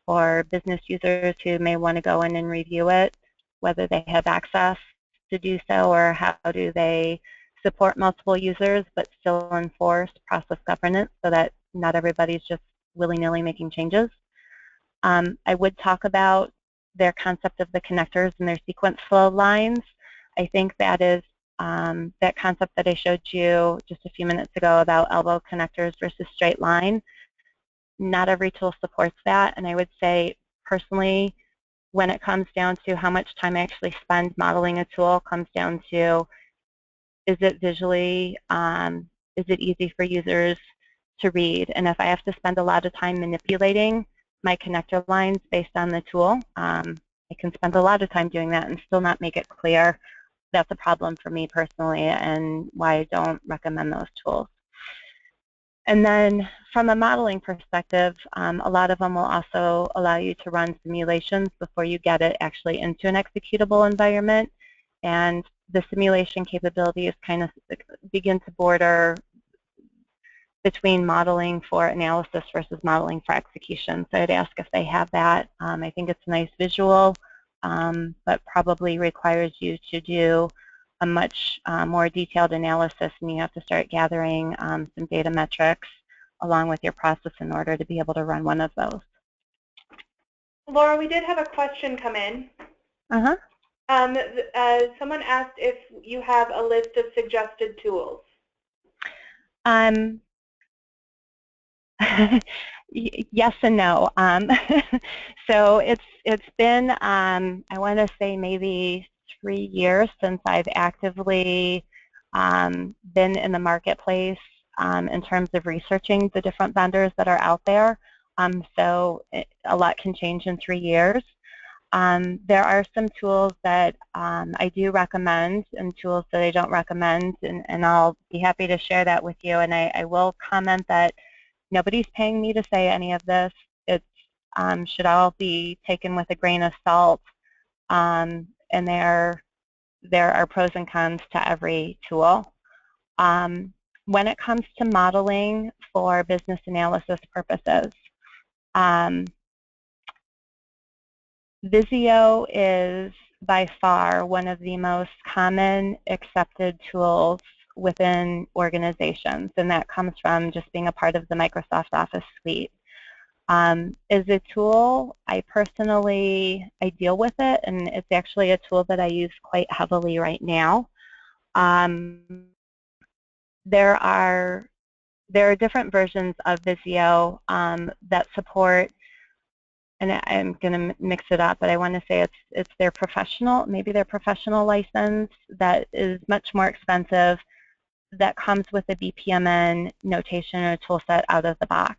or business users who may want to go in and review it, whether they have access to do so or how do they support multiple users but still enforce process governance so that not everybody's just willy-nilly making changes. I would talk about their concept of the connectors and their sequence flow lines. I think that is that concept that I showed you just a few minutes ago about elbow connectors versus straight line. Not every tool supports that, and I would say personally, when it comes down to how much time I actually spend modeling a tool, comes down to is it visually, is it easy for users to read? And if I have to spend a lot of time manipulating my connector lines based on the tool, I can spend a lot of time doing that and still not make it clear. That's a problem for me personally and why I don't recommend those tools. And then from a modeling perspective, a lot of them will also allow you to run simulations before you get it actually into an executable environment. And the simulation capabilities kind of begin to border between modeling for analysis versus modeling for execution. So I'd ask if they have that. I think it's a nice visual, but probably requires you to do a much more detailed analysis, and you have to start gathering some data metrics along with your process in order to be able to run one of those. Laura, we did have a question come in. Uh-huh. Someone asked if you have a list of suggested tools. Yes and no. So it's been I want to say maybe 3 years since I've actively been in the marketplace in terms of researching the different vendors that are out there. So a lot can change in 3 years. There are some tools that I do recommend and tools that I don't recommend, and I'll be happy to share that with you. And I will comment that nobody's paying me to say any of this. It should all be taken with a grain of salt, and there are pros and cons to every tool. When it comes to modeling for business analysis purposes, Visio is by far one of the most common accepted tools within organizations, and that comes from just being a part of the Microsoft Office suite. Is a tool, I deal with it, and it's actually a tool that I use quite heavily right now. There are different versions of Visio that support and I'm going to mix it up, but I want to say it's their professional, maybe their professional license that is much more expensive, that comes with a BPMN notation or tool set out of the box.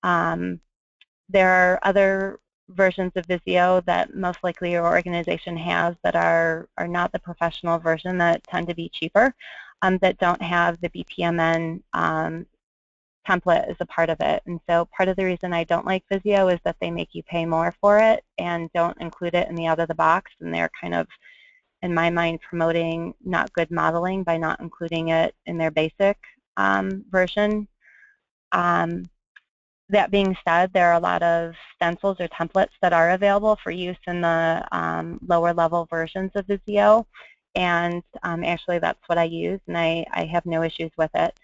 There are other versions of Visio that most likely your organization has that are not the professional version, that tend to be cheaper, that don't have the BPMN template as a part of it. And so part of the reason I don't like Visio is that they make you pay more for it and don't include it in the out of the box, and they're kind of, in my mind, promoting not good modeling by not including it in their basic version. That being said, there are a lot of stencils or templates that are available for use in the lower level versions of Visio, and actually that's what I use, and I have no issues with it.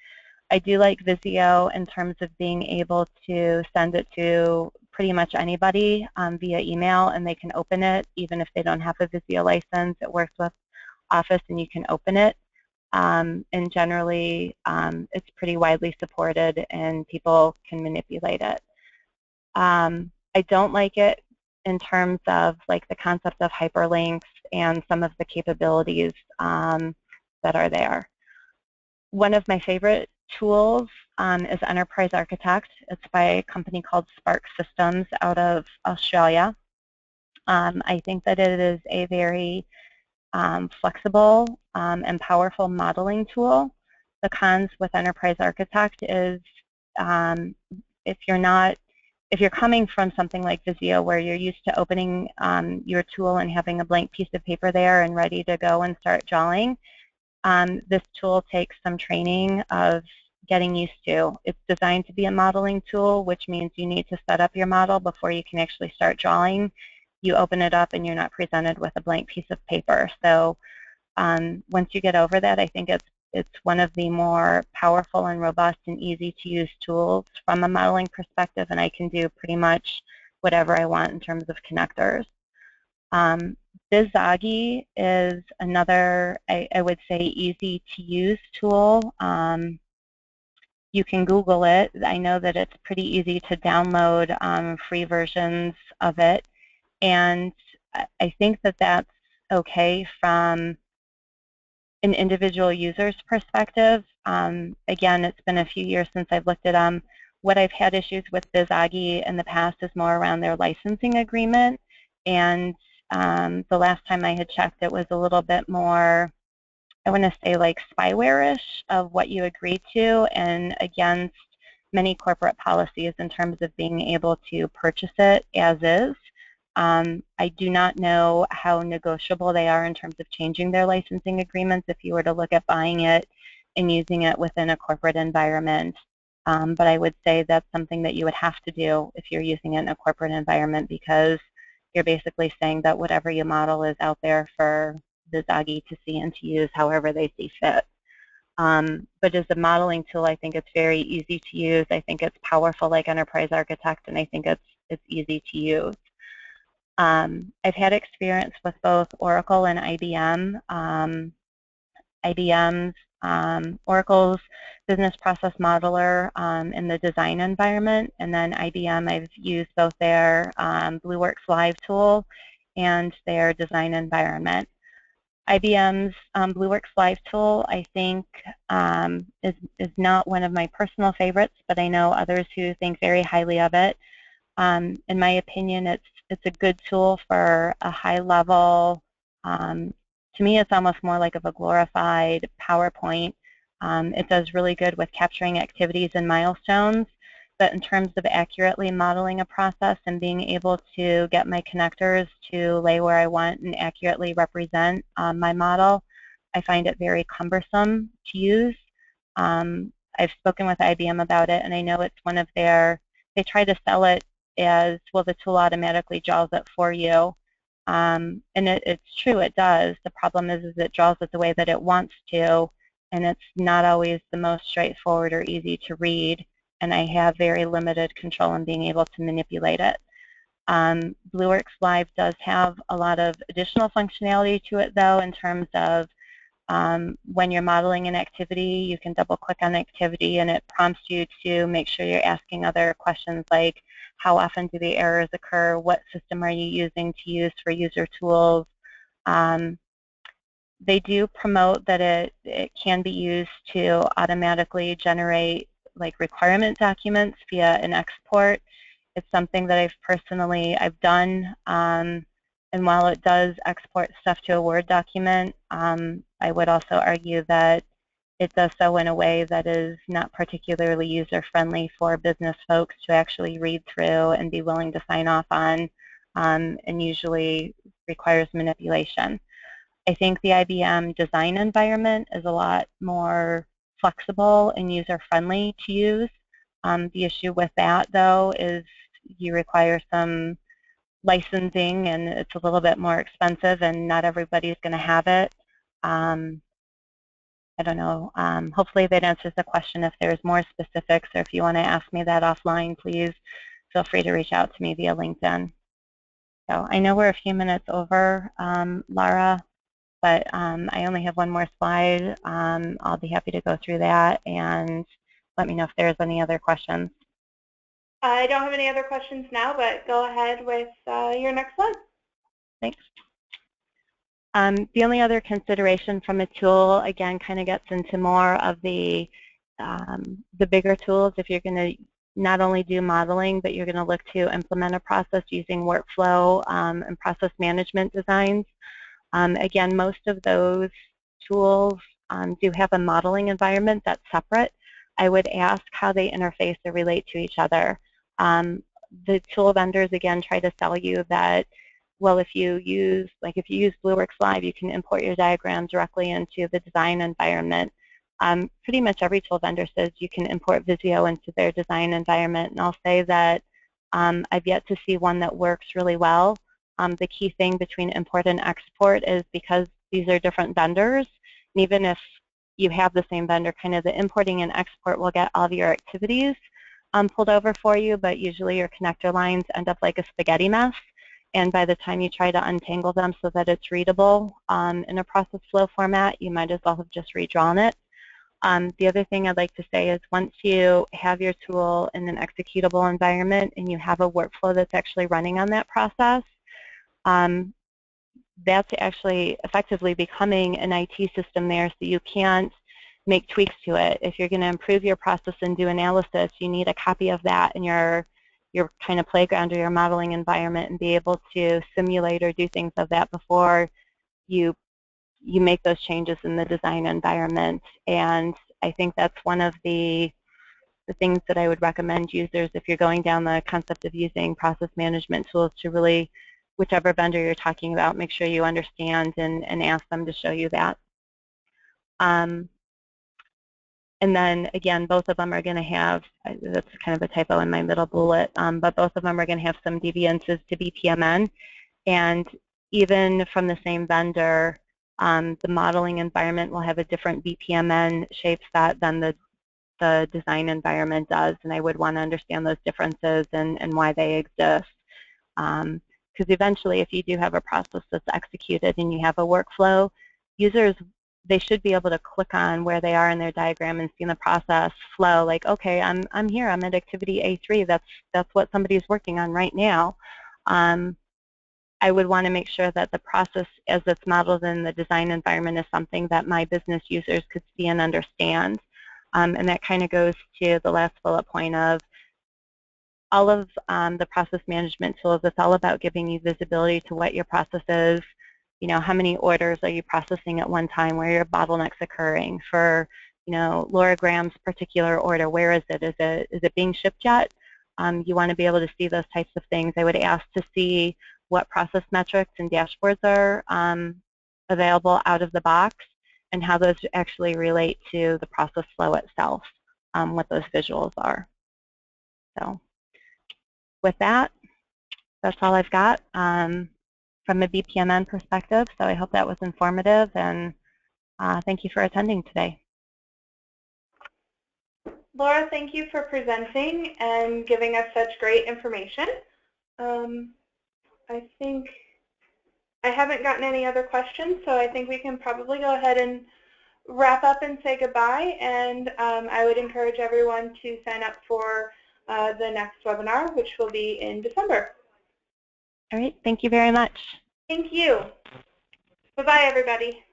I do like Visio in terms of being able to send it to pretty much anybody via email, and they can open it even if they don't have a Visio license. It works with Office and you can open it. And generally, it's pretty widely supported and people can manipulate it. I don't like it in terms of like the concept of hyperlinks and some of the capabilities that are there. One of my favorite tools is Enterprise Architect. It's by a company called Spark Systems out of Australia. I think that it is a very flexible and powerful modeling tool. The cons with Enterprise Architect is if you're coming from something like Visio where you're used to opening your tool and having a blank piece of paper there and ready to go and start drawing, this tool takes some training of getting used to. It's designed to be a modeling tool, which means you need to set up your model before you can actually start drawing. You open it up and you're not presented with a blank piece of paper. So once you get over that, I think it's one of the more powerful and robust and easy to use tools from a modeling perspective, and I can do pretty much whatever I want in terms of connectors. Bizagi is another, I would say, easy to use tool. You can Google it. I know that it's pretty easy to download free versions of it, and I think that that's okay from an individual user's perspective. Again, it's been a few years since I've looked at them. What I've had issues with Bizagi in the past is more around their licensing agreement, and the last time I had checked, it was a little bit more, I want to say, like spyware-ish of what you agree to, and against many corporate policies in terms of being able to purchase it as is. I do not know how negotiable they are in terms of changing their licensing agreements if you were to look at buying it and using it within a corporate environment. But I would say that's something that you would have to do if you're using it in a corporate environment, because you're basically saying that whatever you model is out there for the Bizagi to see and to use however they see fit. But as a modeling tool, I think it's very easy to use. I think it's powerful like Enterprise Architect, and I think it's easy to use. I've had experience with both Oracle and IBM. Oracle's Business Process Modeler in the design environment, and then IBM, I've used both their BlueWorks Live tool and their design environment. IBM's BlueWorks Live tool, I think, is not one of my personal favorites, but I know others who think very highly of it. In my opinion, it's a good tool for a high level. To me, it's almost more like of a glorified PowerPoint. It does really good with capturing activities and milestones, but in terms of accurately modeling a process and being able to get my connectors to lay where I want and accurately represent my model, I find it very cumbersome to use. I've spoken with IBM about it, and I know it's one of their, they try to sell it as, well, the tool automatically draws it for you. And it's true, it does. The problem is it draws it the way that it wants to, and it's not always the most straightforward or easy to read, and I have very limited control in being able to manipulate it. BlueWorks Live does have a lot of additional functionality to it, though, in terms of when you're modeling an activity, you can double click on the activity and it prompts you to make sure you're asking other questions like how often do the errors occur, what system are you using to use for user tools. They do promote that it can be used to automatically generate like requirement documents via an export. It's something that I've done, and while it does export stuff to a Word document, I would also argue that it does so in a way that is not particularly user-friendly for business folks to actually read through and be willing to sign off on, and usually requires manipulation. I think the IBM design environment is a lot more flexible and user-friendly to use. The issue with that, though, is you require some licensing, and it's a little bit more expensive, and not everybody's going to have it. I don't know. Hopefully that answers the question. If there's more specifics, or if you want to ask me that offline, please feel free to reach out to me via LinkedIn. So I know we're a few minutes over, Lara, but I only have one more slide. I'll be happy to go through that and let me know if there's any other questions. I don't have any other questions now, but go ahead with your next slide. Thanks. The only other consideration from a tool, again, kind of gets into more of the bigger tools. If you're going to not only do modeling, but you're going to look to implement a process using workflow and process management designs. Again, most of those tools do have a modeling environment that's separate. I would ask how they interface or relate to each other. The tool vendors, again, try to sell you that, well, if you use Blueworks Live, you can import your diagram directly into the design environment. Pretty much every tool vendor says you can import Visio into their design environment, and I'll say that I've yet to see one that works really well. The key thing between import and export is because these are different vendors, and even if you have the same vendor, kind of the importing and export will get all of your activities pulled over for you, but usually your connector lines end up like a spaghetti mess. And by the time you try to untangle them so that it's readable in a process flow format, you might as well have just redrawn it. The other thing I'd like to say is once you have your tool in an executable environment and you have a workflow that's actually running on that process, that's actually effectively becoming an IT system there, so you can't make tweaks to it. If you're going to improve your process and do analysis, you need a copy of that in your kind of playground or your modeling environment and be able to simulate or do things of that before you make those changes in the design environment. And I think that's one of the things that I would recommend users if you're going down the concept of using process management tools to really, whichever vendor you're talking about, make sure you understand and ask them to show you that. And then, again, both of them are going to have, that's kind of a typo in my middle bullet, but both of them are going to have some deviances to BPMN. And even from the same vendor, the modeling environment will have a different BPMN shape set than the design environment does. And I would want to understand those differences and why they exist. Because eventually, if you do have a process that's executed and you have a workflow, users, they should be able to click on where they are in their diagram and see the process flow. Like, okay, I'm here. I'm at activity A3. That's what somebody's working on right now. I would want to make sure that the process as it's modeled in the design environment is something that my business users could see and understand. And that kind of goes to the last bullet point of all of the process management tools. It's all about giving you visibility to what your process is. You know, how many orders are you processing at one time? Where are your bottlenecks occurring? For, you know, Laura Graham's particular order, where is it? Is it being shipped yet? You want to be able to see those types of things. I would ask to see what process metrics and dashboards are available out of the box and how those actually relate to the process flow itself, what those visuals are. So with that, that's all I've got from a BPMN perspective. So I hope that was informative, and thank you for attending today. Laura, thank you for presenting and giving us such great information. I think I haven't gotten any other questions, so I think we can probably go ahead and wrap up and say goodbye. And I would encourage everyone to sign up for the next webinar, which will be in December. All right, thank you very much. Thank you. Bye-bye, everybody.